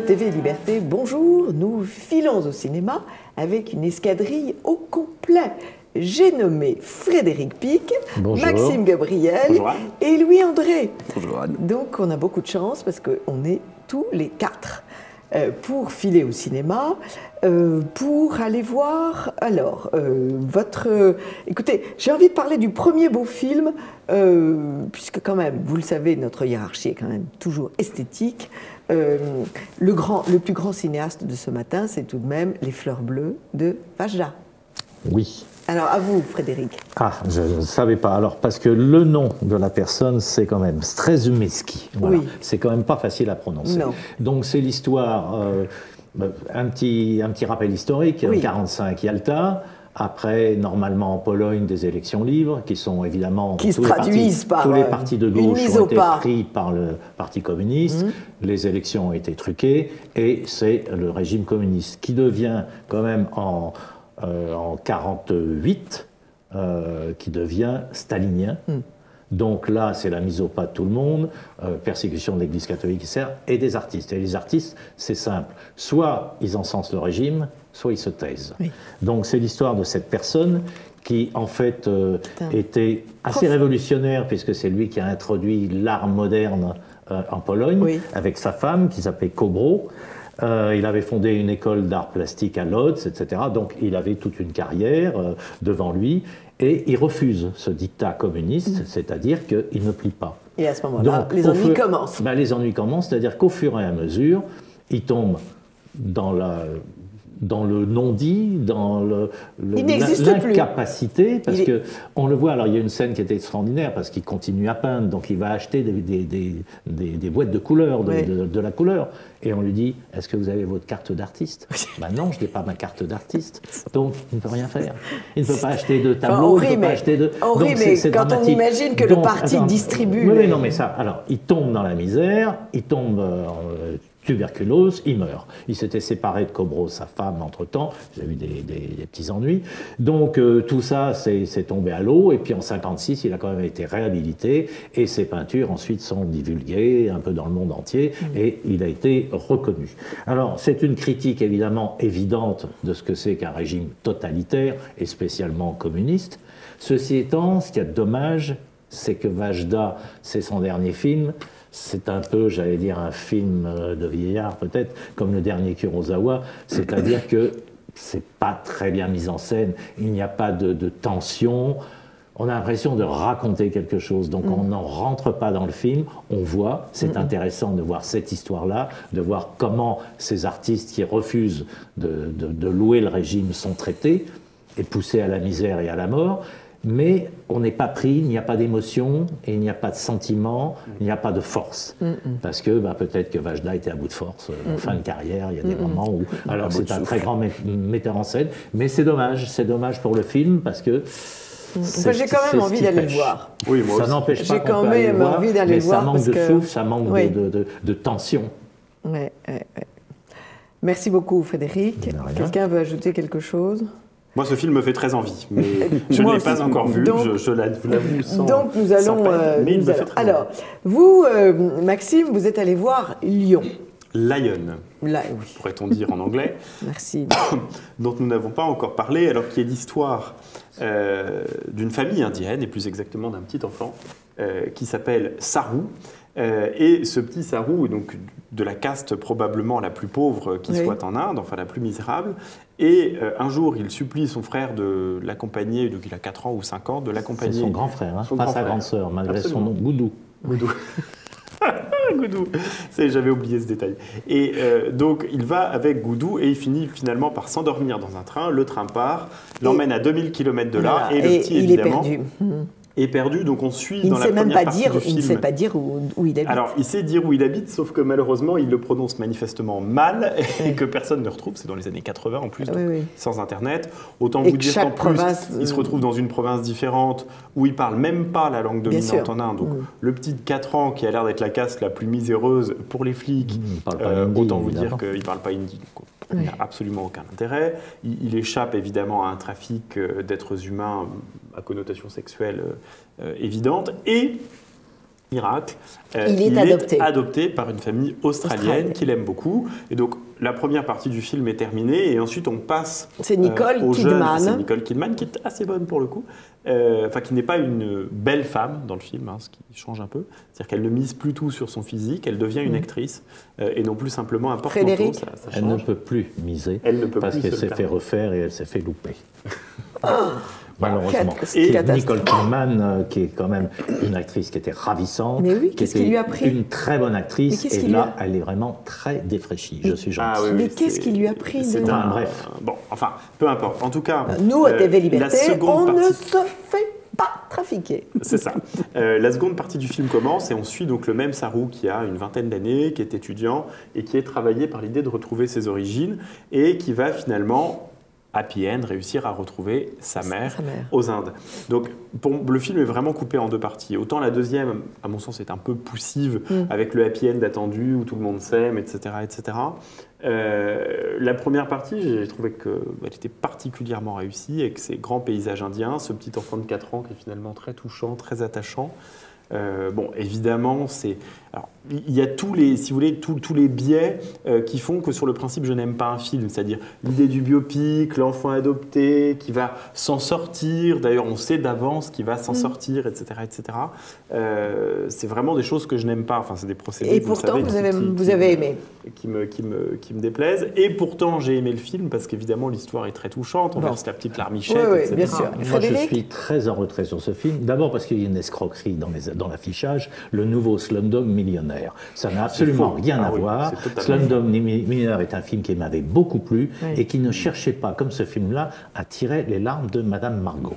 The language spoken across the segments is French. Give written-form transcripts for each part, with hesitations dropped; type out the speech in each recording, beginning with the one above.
TV Liberté, bonjour, nous filons au cinéma avec une escadrille au complet. J'ai nommé Frédéric Pic, bonjour. Maxime Gabriel bonjour. Et Louis-André. Bonjour Anne. Donc on a beaucoup de chance parce qu'on est tous les quatre pour filer au cinéma, pour aller voir, alors, écoutez, j'ai envie de parler du premier beau film, puisque quand même, vous le savez, notre hiérarchie est quand même toujours esthétique. Le plus grand cinéaste de ce matin, c'est tout de même Les Fleurs Bleues de Vajda. Oui. Alors, à vous, Frédéric. Ah, je ne savais pas. Alors, parce que le nom de la personne, c'est quand même Strzelecki. Voilà. Oui. C'est quand même pas facile à prononcer. Non. Donc, c'est l'histoire, un petit rappel historique, oui. 45 Yalta. Après, normalement en Pologne, des élections libres qui sont évidemment qui se traduisent par tous les partis de gauche ont été pris par le Parti communiste. Les élections ont été truquées et c'est le régime communiste qui devient quand même en 48 qui devient stalinien. Donc là, c'est la mise au pas de tout le monde, persécution de l'Église catholique et des artistes. Et les artistes, c'est simple. Soit ils encensent le régime, soit ils se taisent. Oui. Donc c'est l'histoire de cette personne qui, en fait, était assez révolutionnaire, puisque c'est lui qui a introduit l'art moderne en Pologne, oui. avec sa femme, qui s'appelait Kobro. Il avait fondé une école d'art plastique à Lodz, etc. Donc il avait toute une carrière devant lui. Et il refuse ce dictat communiste, c'est-à-dire qu'il ne plie pas. Et à ce moment-là, les ennuis commencent. Ben, les ennuis commencent, c'est-à-dire qu'au fur et à mesure, il tombe dans le non-dit, dans l'incapacité, parce qu'on le voit, alors il y a une scène qui est extraordinaire, parce qu'il continue à peindre, donc il va acheter des boîtes de couleurs, oui. de la couleur, et on lui dit, est-ce que vous avez votre carte d'artiste? Ben non, je n'ai pas ma carte d'artiste, donc il ne peut rien faire. Il ne peut pas acheter de tableaux, il ne peut pas acheter de... Henri, mais quand on imagine que le parti distribue... Oui, non, mais ça, alors, il tombe dans la misère, il tombe... tuberculose, il meurt. Il s'était séparé de Kobro, sa femme, entre-temps. Il a eu des petits ennuis. Donc, tout ça, c'est tombé à l'eau. Et puis, en 1956, il a quand même été réhabilité. Et ses peintures, ensuite, sont divulguées un peu dans le monde entier. Et il a été reconnu. Alors, c'est une critique, évidemment, évidente de ce que c'est qu'un régime totalitaire, et spécialement communiste. Ceci étant, ce qu'il y a de dommage, c'est que Vajda, c'est son dernier film. C'est un peu, j'allais dire, un film de vieillard, peut-être, comme le dernier Kurosawa, c'est-à-dire que c'est pas très bien mis en scène, il n'y a pas de tension, on a l'impression de raconter quelque chose, donc on n'en rentre pas dans le film, on voit, c'est intéressant de voir cette histoire-là, de voir comment ces artistes qui refusent de louer le régime sont traités, et poussés à la misère et à la mort. Mais on n'est pas pris, il n'y a pas d'émotion, et il n'y a pas de sentiment, il n'y a pas de force. Parce que peut-être que Vajda était à bout de force, en fin de carrière, il y a des moments où... Alors c'est un très grand metteur en scène, mais c'est dommage pour le film, parce que... J'ai quand même envie d'aller le voir. Oui, moi ça n'empêche pas qu'on peut aller le voir, mais ça manque de souffle, ça manque de tension. Ouais. Merci beaucoup, Frédéric. Quelqu'un veut ajouter quelque chose ? Moi, ce film me fait très envie, mais je ne l'ai pas encore vu, je l'avoue sans... Donc, nous allons... mais il me fait très envie. Alors, vous, Maxime, vous êtes allé voir Lion. Lion, oui. pourrait-on dire en anglais. Merci. Dont nous n'avons pas encore parlé, alors qu'il y a l'histoire d'une famille indienne, et plus exactement d'un petit enfant, qui s'appelle Saru. Et ce petit Saru est donc de la caste probablement la plus pauvre qui soit en Inde, enfin la plus misérable. Et un jour, il supplie son frère de l'accompagner, donc il a 4 ans ou 5 ans, de l'accompagner. C'est son grand frère, hein, pas sa grande sœur, malgré son nom, Goudou. Goudou. Goudou, j'avais oublié ce détail. Et donc, il va avec Goudou et il finit finalement par s'endormir dans un train. Le train part, l'emmène à 2000 km de là, et le petit, évidemment... est perdu, donc on suit dans la première partie du film. Il ne sait pas dire où il habite. Alors, il sait dire où il habite, sauf que malheureusement, il le prononce manifestement mal et que personne ne retrouve. C'est dans les années 80 en plus, donc sans Internet. Autant vous dire qu'en plus, il se retrouve dans une province différente où il ne parle même pas la langue dominante en Inde. Donc, le petit de 4 ans qui a l'air d'être la caste la plus miséreuse pour les flics, autant vous dire qu'il ne parle pas hindi. Donc, il n'a absolument aucun intérêt. Il échappe évidemment à un trafic d'êtres humains à connotation sexuelle évidente. Et miracle, il est adopté par une famille australienne qu'il aime beaucoup. Et donc, la première partie du film est terminée et ensuite on passe C'est Nicole Kidman. C'est Nicole Kidman qui est assez bonne pour le coup. Enfin, qui n'est pas une belle femme dans le film, ce qui change un peu. C'est-à-dire qu'elle ne mise plus tout sur son physique, elle devient une actrice et non plus simplement un porte-manteau. Frédéric, elle ne peut plus miser parce qu'elle s'est fait refaire et elle s'est fait louper. Malheureusement. Et Nicole Kidman, qui est quand même une actrice qui était ravissante, qui était une très bonne actrice, et là, elle est vraiment très défraîchie. Je suis gentil. Mais qu'est-ce qui lui a pris bref. Bon, enfin, peu importe. En tout cas, nous, à TV Liberté, on ne se fait pas trafiquer. C'est ça. La seconde partie du film commence et on suit donc le même Sarou qui a une vingtaine d'années, qui est étudiant et qui est travaillé par l'idée de retrouver ses origines et qui va finalement happy end, réussir à retrouver sa mère aux Indes. Donc le film est vraiment coupé en deux parties. Autant la deuxième, à mon sens, est un peu poussive, avec le happy end attendu, où tout le monde s'aime, etc. etc. La première partie, j'ai trouvé qu'elle était particulièrement réussie, avec ces grands paysages indiens, ce petit enfant de 4 ans qui est finalement très touchant, très attachant. Bon, évidemment, il y a tous les, si vous voulez, tous les biais qui font que sur le principe, je n'aime pas un film. C'est-à-dire l'idée du biopic, l'enfant adopté qui va s'en sortir. D'ailleurs, on sait d'avance qu'il va s'en sortir, etc., etc. C'est vraiment des choses que je n'aime pas. Enfin, c'est des procédés. Et pourtant, vous avez aimé. Qui me déplaisent. Et pourtant, j'ai aimé le film parce qu'évidemment, l'histoire est très touchante. On verse la petite larmichette, etc. Bien sûr. Moi, je suis très en retrait sur ce film. D'abord parce qu'il y a une escroquerie dans l'affichage. Le nouveau Slumdog Millionnaire. Ça n'a absolument rien à voir. Slumdog Millionnaire est un film qui m'avait beaucoup plu et qui ne cherchait pas, comme ce film-là, à tirer les larmes de Madame Margot.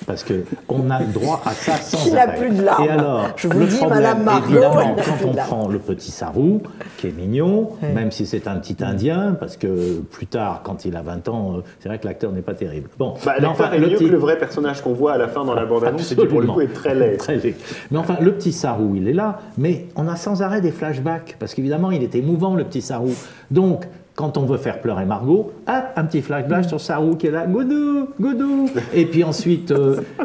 Parce qu'on a le droit à ça sans arrêt. Il n'a plus de larmes. Et alors, je vous dis, Madame Margot, évidemment, quand on prend le petit Sarou, qui est mignon, même si c'est un petit Indien, parce que plus tard, quand il a 20 ans, c'est vrai que l'acteur n'est pas terrible. Bon, l'acteur est mieux que le vrai personnage qu'on voit à la fin dans la bande-annonce, qui pour le coup est très laid. Très laid. Mais enfin, le petit Sarou, il est là, mais on a sans arrêt des flashbacks, parce qu'évidemment, il était émouvant, le petit Sarou. Donc, quand on veut faire pleurer Margot, hop, un petit flashback sur Sarou qui est là, goudou, goudou. Et puis ensuite,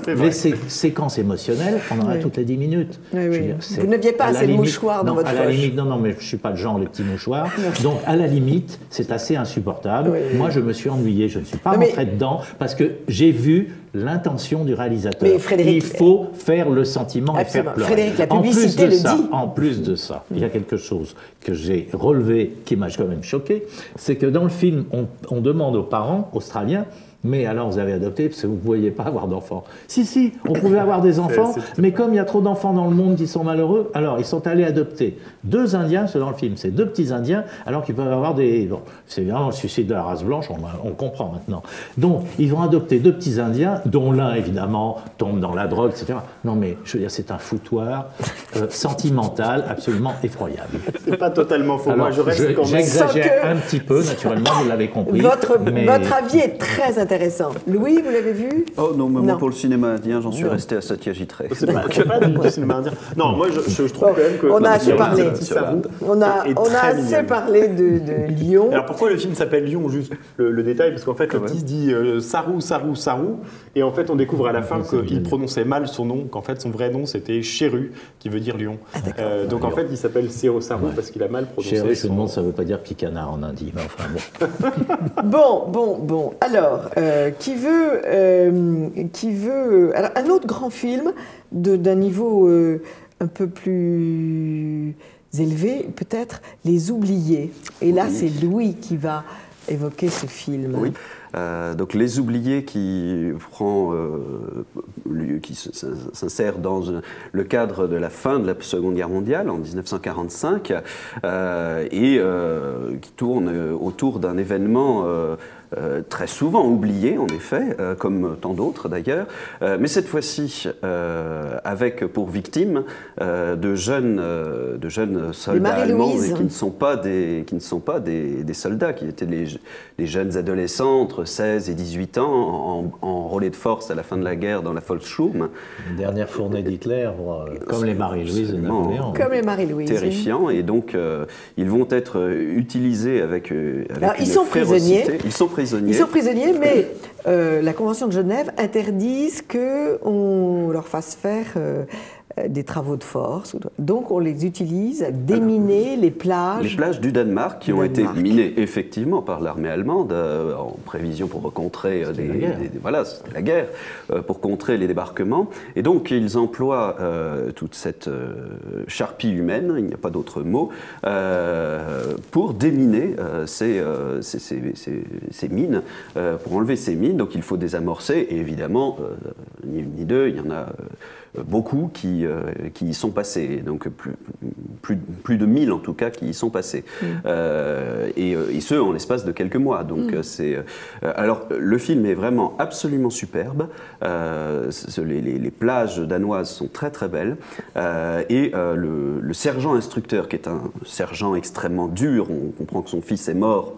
les séquences émotionnelles, on en a toutes les 10 minutes. Vous n'aviez pas assez de mouchoirs dans votre poche. Non, mais je ne suis pas le genre, les petits mouchoirs. Donc, à la limite, c'est assez insupportable. Moi, je me suis ennuyé, je ne suis pas rentré dedans, parce que j'ai vu l'intention du réalisateur. Il faut faire le sentiment et faire pleurer. Frédéric, la publicité le dit. En plus de ça, il y a quelque chose que j'ai relevé qui m'a quand même choqué, c'est que dans le film, on demande aux parents australiens, mais alors vous avez adopté parce que vous ne pouviez pas avoir d'enfants. Si, on pouvait avoir des enfants, mais comme il y a trop d'enfants dans le monde qui sont malheureux, alors ils sont allés adopter 2 Indiens, c'est dans le film, c'est 2 petits Indiens, alors qu'ils peuvent avoir des... Bon, c'est vraiment le suicide de la race blanche, on comprend maintenant. Donc, ils vont adopter 2 petits Indiens, dont l'un, évidemment, tombe dans la drogue, etc. Non, mais je veux dire, c'est un foutoir sentimental absolument effroyable. C'est pas totalement faux. Alors, moi, j'exagère un petit peu, naturellement, vous l'avez compris. Votre avis est très intéressant. Louis, vous l'avez vu? Oh non, mais moi pour le cinéma indien, j'en suis resté à Satya Gittray. C'est pas du cinéma indien. Non, moi je trouve quand même que... On a assez parlé. On a assez parlé de Lyon. Alors pourquoi le film s'appelle Lyon, juste le détail? Parce qu'en fait, le petit dit Sarou, Sarou, Sarou. Et en fait, on découvre à la fin qu'il prononçait mal son nom, qu'en fait, son vrai nom, c'était Cheru, qui veut dire lion. Donc en fait, il s'appelle Sero Sarou parce qu'il a mal prononcé. Cheru, je me demande, ça ne veut pas dire picanard en indien. Mais enfin bon. Bon. Alors... qui veut alors, un autre grand film d'un niveau un peu plus élevé, peut-être Les Oubliés. Et là, c'est Louis qui va évoquer ce film. Oui. Donc Les Oubliés qui s'insère dans le cadre de la fin de la Seconde Guerre mondiale en 1945 et qui tourne autour d'un événement très souvent oublié, en effet, comme tant d'autres d'ailleurs, mais cette fois-ci avec pour victimes de jeunes soldats allemands et qui ne sont pas des soldats, qui étaient les jeunes adolescents entre 16 et 18 ans en relais de force à la fin de la guerre dans la Volksschule. Une dernière fournée d'Hitler, comme les Marie-Louise de Napoléon. Comme les Marie-Louise. Terrifiant, et donc ils vont être utilisés avec alors, ils sont prisonniers. Ils sont prisonniers, mais la Convention de Genève interdise qu'on leur fasse faire des travaux de force. Donc on les utilise à déminer les plages. Les plages du Danemark qui ont été minées effectivement par l'armée allemande en prévision pour contrer voilà, c'était la guerre, pour contrer les débarquements. Et donc ils emploient toute cette charpie humaine, il n'y a pas d'autre mot, pour déminer ces mines, pour enlever ces mines. Donc il faut désamorcer et évidemment, ni une ni deux, il y en a beaucoup qui y sont passés, donc plus de 1000 en tout cas qui y sont passés, et ce en l'espace de quelques mois. Donc alors le film est vraiment absolument superbe, les plages danoises sont très très belles, et le sergent instructeur, qui est un sergent extrêmement dur, on comprend que son fils est mort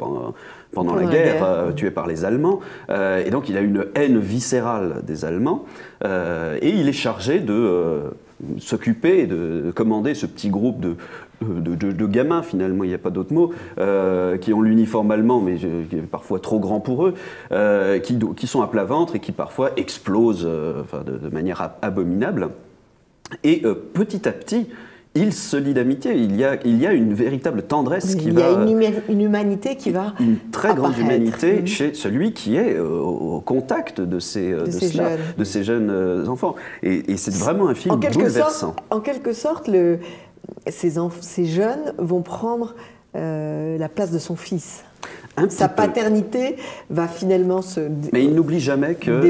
pendant la guerre, tué par les Allemands, et donc il a une haine viscérale des Allemands, et il est chargé de s'occuper et de commander ce petit groupe de gamins, finalement, il n'y a pas d'autre mot, qui ont l'uniforme allemand, mais qui est parfois trop grand pour eux, qui sont à plat ventre et qui parfois explosent de manière abominable. Et petit à petit, il se lie d'amitié, il y a une véritable tendresse qui va... Il y a une humanité qui va Une très grande humanité chez celui qui est au contact de ces jeunes enfants. Et c'est vraiment un film bouleversant. En quelque sorte, ces jeunes vont prendre la place de son fils. Sa paternité va finalement se développer. Mais il n'oublie jamais que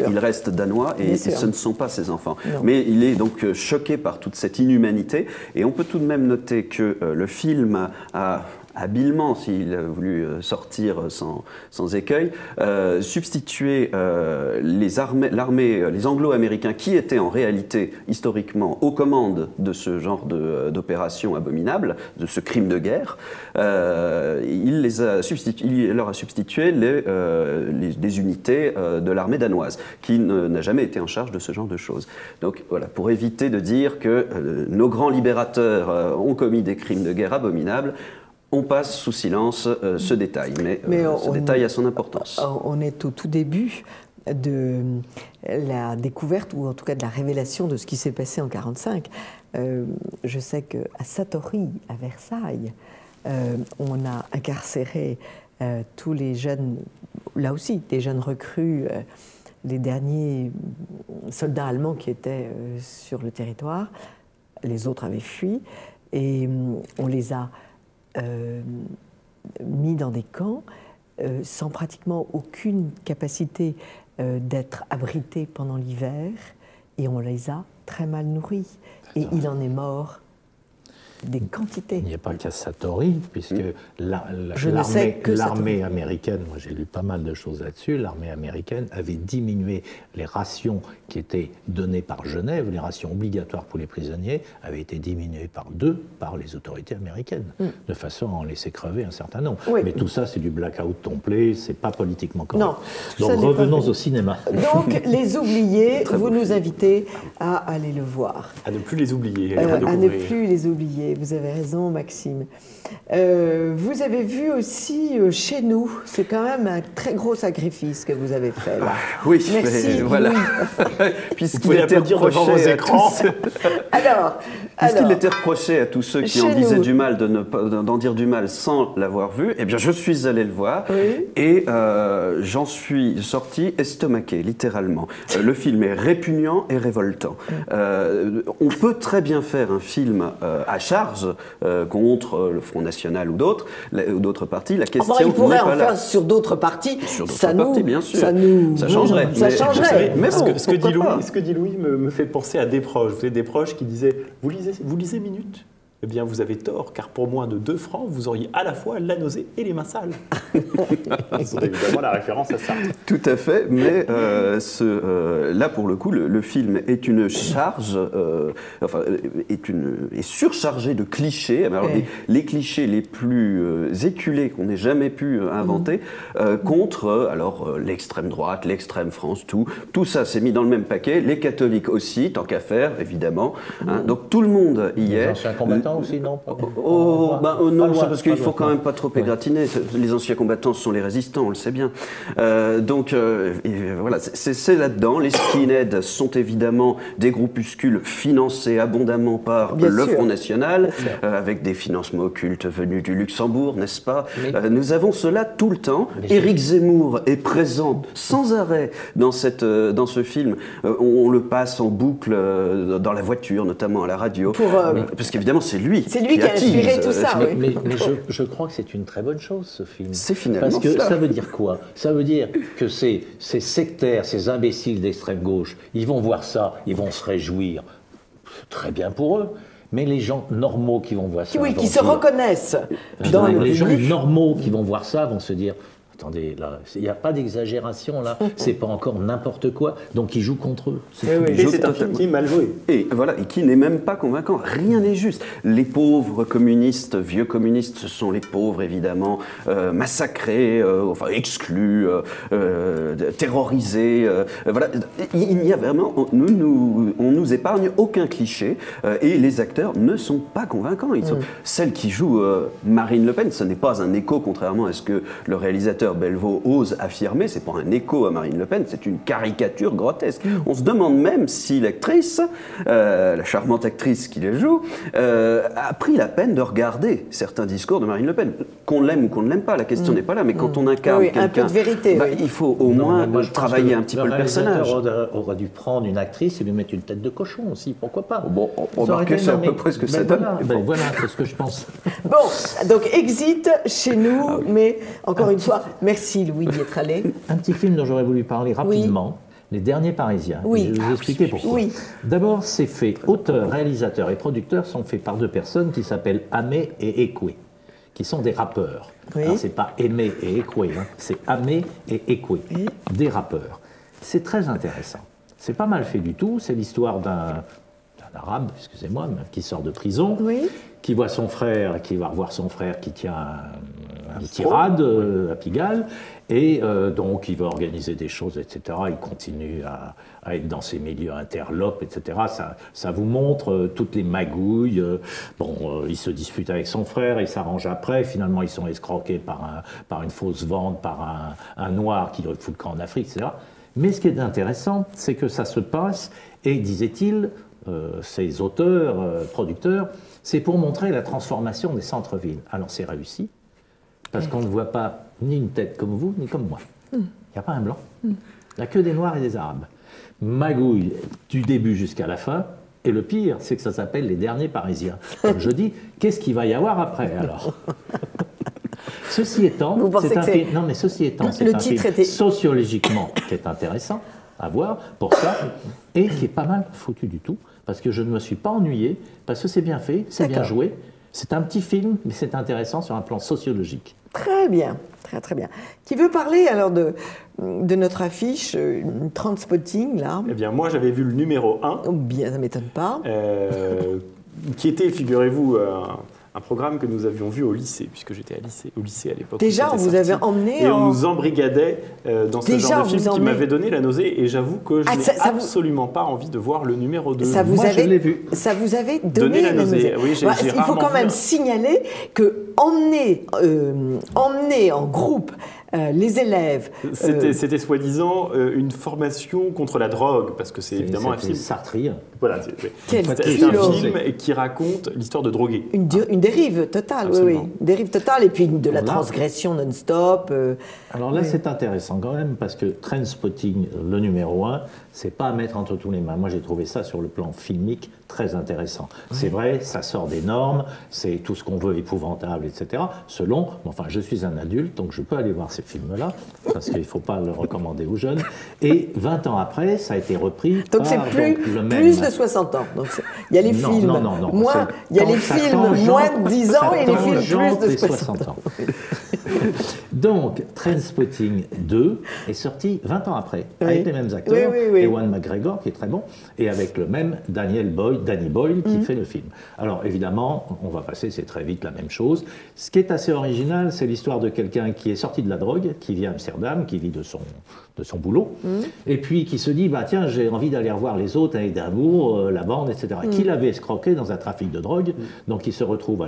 il reste danois et ce ne sont pas ses enfants. Non. Mais il est donc choqué par toute cette inhumanité. Et on peut tout de même noter que le film a habilement, s'il a voulu sortir sans écueil, substituer les Anglo-Américains qui étaient en réalité, historiquement, aux commandes de ce genre d'opération abominable, de ce crime de guerre. Il leur a substitué des unités de l'armée danoise, qui n'a jamais été en charge de ce genre de choses. Donc voilà, pour éviter de dire que nos grands libérateurs ont commis des crimes de guerre abominables, on passe sous silence ce détail, mais ce détail a son importance. On est au tout début de la découverte, ou en tout cas de la révélation de ce qui s'est passé en 1945. Je sais qu'à Satori, à Versailles, on a incarcéré tous les jeunes, là aussi, des jeunes recrues, les derniers soldats allemands qui étaient sur le territoire. Les autres avaient fui, et on les a mis dans des camps sans pratiquement aucune capacité d'être abrités pendant l'hiver, et on les a très mal nourris. Et il en est mort des quantités. Il n'y a pas qu'à Satori, puisque l'armée américaine, moi j'ai lu pas mal de choses là-dessus, l'armée américaine avait diminué les rations qui étaient données par Genève, les rations obligatoires pour les prisonniers, avaient été diminuées par 2 par les autorités américaines, de façon à en laisser crever un certain nombre. Oui. Mais tout ça, c'est du blackout complet, c'est pas politiquement correct. Non, donc revenons au cinéma. Donc, Les Oubliés, vous nous invitez à aller le voir. À ne plus les oublier. À ne plus les oublier. Vous avez raison, Maxime. Vous avez vu aussi Chez nous. C'est quand même un très gros sacrifice que vous avez fait. Là. Oui, merci. Mais voilà. Puisqu'il était reproché à tous... Puisqu'il était reproché à tous ceux qui en disaient du mal d'en dire du mal sans l'avoir vu, eh bien, je suis allé le voir et j'en suis sorti estomaqué, littéralement. Le film est répugnant et révoltant. On peut très bien faire un film à charge contre le Front National ou d'autres partis. La question il pourrait en faire sur d'autres partis. Sur d'autres partis, bien sûr. Ça changerait. Mais bon, ce que dit Louis me fait penser à Desproges. Vous savez, Desproges qui disait « Vous lisez Minute ?» Eh bien, vous avez tort, car pour moins de 2 francs, vous auriez à la fois la nausée et les mains sales. C'est évidemment la référence à Sartre. Tout à fait, mais là, pour le coup, le film est une charge, est surchargé de clichés. Alors, les clichés les plus éculés qu'on ait jamais pu inventer contre l'extrême droite, l'extrême France, tout ça s'est mis dans le même paquet. Les catholiques aussi, tant qu'à faire, évidemment. Donc, tout le monde y est. combattants aussi, non? Non, c'est parce qu'il faut quand même pas trop égratigner. Les anciens combattants sont les résistants, on le sait bien. Voilà, c'est là-dedans. Les skinheads sont évidemment des groupuscules financés abondamment par le Front National, avec des financements occultes venus du Luxembourg, n'est-ce pas? Nous avons cela tout le temps. Éric Zemmour est présent sans arrêt dans ce film. On le passe en boucle dans la voiture, notamment à la radio. Parce qu'évidemment, c'est lui qui a inspiré tout ça. Mais je crois que c'est une très bonne chose, ce film. C'est finalement parce que ça veut dire quoi? Ça veut dire que ces sectaires, ces imbéciles d'extrême gauche, ils vont voir ça, ils vont se réjouir. Très bien pour eux. Mais les gens normaux qui vont voir ça... Oui, qui se reconnaissent dans le Les gens normaux qui vont voir ça vont se dire... Attendez, là, il n'y a pas d'exagération, là. C'est pas encore n'importe quoi. Donc, ils jouent contre eux. C'est un film qui est mal joué. Et voilà, et qui n'est même pas convaincant. Rien n'est juste. Les pauvres communistes, vieux communistes, ce sont les pauvres, évidemment, massacrés, exclus, terrorisés. Voilà. Il n'y a vraiment... On nous épargne aucun cliché. Et les acteurs ne sont pas convaincants. Celle qui joue Marine Le Pen, ce n'est pas un écho, contrairement à ce que le réalisateur Belvaux ose affirmer, c'est pas un écho à Marine Le Pen, c'est une caricature grotesque. On se demande même si l'actrice, la charmante actrice qui la joue, a pris la peine de regarder certains discours de Marine Le Pen. Qu'on l'aime ou qu'on ne l'aime pas, la question n'est pas là, mais quand on incarne quelqu'un, un peu de vérité, il faut au moins travailler un petit peu le personnage. Le aurait dû prendre une actrice et lui mettre une tête de cochon aussi, pourquoi pas? Bon, remarquez, c'est à peu près ce que ça donne. Voilà, c'est ce que je pense. Bon, donc Exit chez nous, mais encore une fois, merci Louis d'y être allé. Un petit film dont j'aurais voulu parler rapidement, Les Derniers Parisiens. Je vais vous expliquer pourquoi. D'abord, c'est fait, auteurs, réalisateurs et producteurs sont faits par deux personnes qui s'appellent Amé et Ekwe, qui sont des rappeurs. Alors, c'est pas Aimé et Ekwe, c'est Amé et Ekwe, des rappeurs. C'est très intéressant. C'est pas mal fait du tout. C'est l'histoire d'un arabe, excusez-moi, qui sort de prison, qui voit son frère, qui va revoir son frère qui tient un tirade à Pigalle, et donc il va organiser des choses, etc. Il continue à être dans ces milieux interlopes, etc. Ça vous montre toutes les magouilles. Il se dispute avec son frère, il s'arrange après. Finalement, ils sont escroqués par une fausse vente, par un noir qui leur fout le camp en Afrique, etc. Mais ce qui est intéressant, c'est que ça se passe, et disait-il, ces auteurs, producteurs, c'est pour montrer la transformation des centres-villes. Alors c'est réussi, parce qu'on ne voit pas ni une tête comme vous, ni comme moi. Il n'y a pas un blanc. Il n'y a que des Noirs et des Arabes. Magouille du début jusqu'à la fin, et le pire, c'est que ça s'appelle Les Derniers Parisiens. Comme je dis, qu'est-ce qu'il va y avoir après, alors? Ceci étant, c'est un film... Non, mais ceci étant, c'est un film sociologiquement qui est intéressant à voir pour ça, et qui est pas mal foutu du tout, parce que je ne me suis pas ennuyé, parce que c'est bien fait, c'est bien joué. C'est un petit film, mais c'est intéressant sur un plan sociologique. Très bien, très bien. Qui veut parler alors de notre affiche, Trainspotting, là? Eh bien, moi, j'avais vu le numéro 1. Oh, bien, ça ne m'étonne pas. Qui était, figurez-vous, un programme que nous avions vu au lycée, puisque j'étais au lycée à l'époque. Déjà, on vous avait emmené et on nous embrigadait dans ce genre de film qui m'avait donné la nausée, et j'avoue que je n'ai absolument pas envie de voir le numéro 2. Moi, je l'ai vu. Ça vous avait donné la nausée. Oui, il faut quand même signaler que emmener en groupe les élèves... C'était soi-disant une formation contre la drogue, parce que c'est évidemment un film... Sartrien. Voilà, c'est un film qui raconte l'histoire de drogués. Une dérive totale, oui. Une dérive totale, et puis de la transgression non-stop. Alors là, c'est intéressant quand même, parce que Trainspotting, le numéro 1, c'est pas à mettre entre tous les mains. Moi, j'ai trouvé ça sur le plan filmique très intéressant. C'est vrai, ça sort des normes, c'est tout ce qu'on veut épouvantable, etc. Selon, enfin, je suis un adulte, donc je peux aller voir ces films-là, parce qu'il ne faut pas le recommander aux jeunes. Et 20 ans après, ça a été repris donc c'est plus de 60 ans. Donc il y a les films moins de 10 ans et les films plus de 60 ans. Donc, Trainspotting 2 est sorti 20 ans après, avec les mêmes acteurs, Ewan McGregor, qui est très bon, et avec le même Danny Boyle, qui fait le film. Alors, évidemment, on va passer, c'est très vite la même chose. Ce qui est assez original, c'est l'histoire de quelqu'un qui est sorti de la drogue, qui vit à Amsterdam, qui vit de son boulot, et puis qui se dit, bah tiens, j'ai envie d'aller revoir les autres avec d'amour, la bande, etc. Qu'il avait escroqué dans un trafic de drogue, donc il se retrouve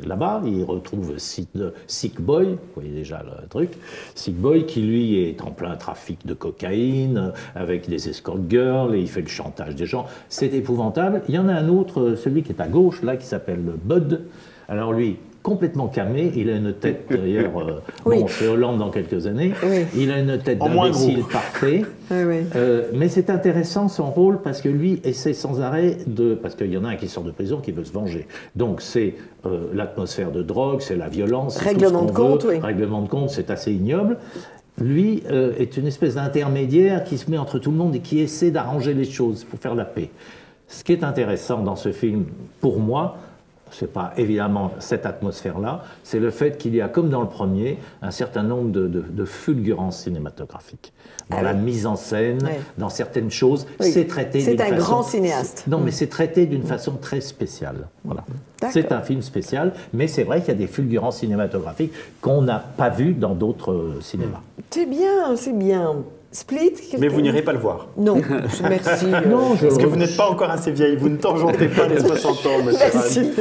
là-bas, il retrouve Sick Boy, vous voyez déjà le truc, Sick Boy qui lui est en plein trafic de cocaïne, avec des escort girls, et il fait le chantage des gens, c'est épouvantable. Il y en a un autre, celui qui est à gauche, là, qui s'appelle Bud, alors lui, complètement camé, il a une tête, d'ailleurs, bon, c'est Hollande dans quelques années, il a une tête d'imbécile parfait, mais c'est intéressant son rôle parce que lui essaie sans arrêt parce qu'il y en a un qui sort de prison qui veut se venger. Donc c'est l'atmosphère de drogue, c'est la violence, règlement de compte, règlement de compte, c'est assez ignoble. Lui est une espèce d'intermédiaire qui se met entre tout le monde et qui essaie d'arranger les choses pour faire la paix. Ce qui est intéressant dans ce film, pour moi, c'est pas évidemment cette atmosphère-là, c'est le fait qu'il y a, comme dans le premier, un certain nombre de fulgurances cinématographiques. Dans la mise en scène, dans certaines choses, c'est traité d'une façon... C'est un grand cinéaste. Non, mais c'est traité d'une façon très spéciale. Voilà. C'est un film spécial, mais c'est vrai qu'il y a des fulgurances cinématographiques qu'on n'a pas vues dans d'autres cinémas. C'est bien, c'est bien. Split. Mais vous n'irez pas le voir. Non, merci. Non, parce que vous n'êtes pas encore assez vieille, vous ne tangentez pas les 60 ans, monsieur. Merci,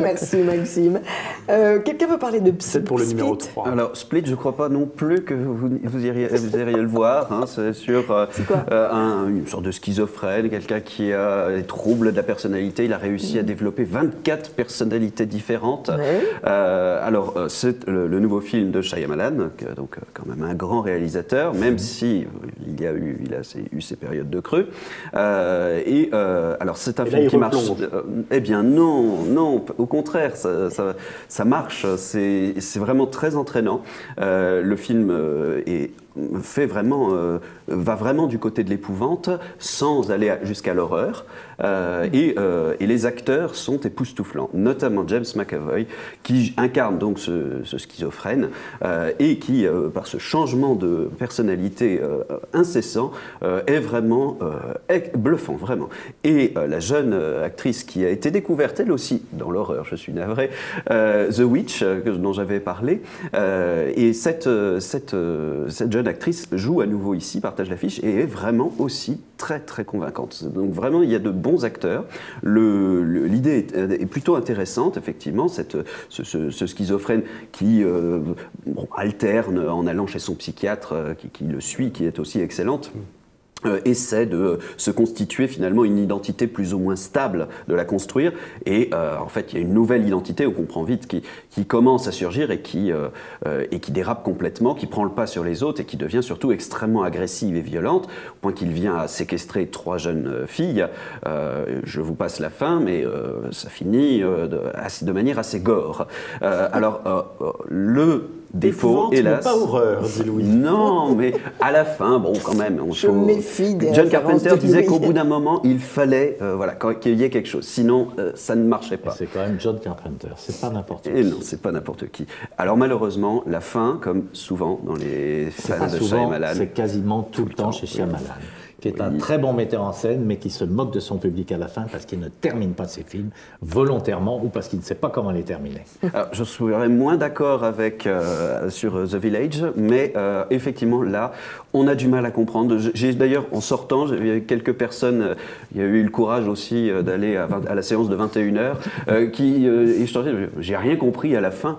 merci Maxime. Quelqu'un veut parler de Split? Pour le numéro 3. Alors, Split, je ne crois pas non plus que vous iriez le voir. Hein. C'est sur une sorte de schizophrène, quelqu'un qui a des troubles de la personnalité. Il a réussi à développer 24 personnalités différentes. Alors, c'est le nouveau film de Shyamalan, donc quand même un grand réalisateur, même si il a eu ses périodes de creux. Alors, c'est un film qui marche. Eh bien, non, au contraire, ça marche. C'est vraiment très entraînant. Le film va vraiment du côté de l'épouvante, sans aller jusqu'à l'horreur. Et les acteurs sont époustouflants, notamment James McAvoy, qui incarne donc ce schizophrène et qui, par ce changement de personnalité incessant, est vraiment bluffant, vraiment. Et la jeune actrice qui a été découverte, elle aussi, dans l'horreur, je suis navré, The Witch, dont j'avais parlé, et cette jeune actrice joue à nouveau ici, partage l'affiche, et est vraiment aussi très très convaincante. Donc vraiment, il y a de bons acteurs. L'idée est plutôt intéressante, effectivement, ce schizophrène qui alterne en allant chez son psychiatre, qui le suit, qui est aussi excellente. Essaie de se constituer finalement une identité plus ou moins stable, de la construire, et en fait il y a une nouvelle identité, on comprend vite, qui commence à surgir et qui dérape complètement, qui prend le pas sur les autres et qui devient surtout extrêmement agressive et violente, au point qu'il vient à séquestrer 3 jeunes filles. Je vous passe la fin, mais ça finit de manière assez gore. Le défaut, hélas. Mais pas horreur, dit Louis. Non, mais à la fin, bon, quand même. Je méfie des John Carpenter disait qu'au bout d'un moment, il fallait qu'il y ait quelque chose. Sinon, ça ne marchait pas. C'est quand même John Carpenter, c'est pas n'importe qui. Et non, c'est pas n'importe qui. Alors malheureusement, la fin, comme souvent dans les fans de Shyamalan, c'est quasiment tout le temps chez Shyamalan, qui est un très bon metteur en scène, mais qui se moque de son public à la fin parce qu'il ne termine pas ses films volontairement ou parce qu'il ne sait pas comment les terminer. Alors, je serais moins d'accord sur The Village, mais effectivement, là, on a du mal à comprendre. J'ai d'ailleurs, en sortant, il y a quelques personnes, il y a eu le courage aussi d'aller à la séance de 21h, et j'ai rien compris à la fin.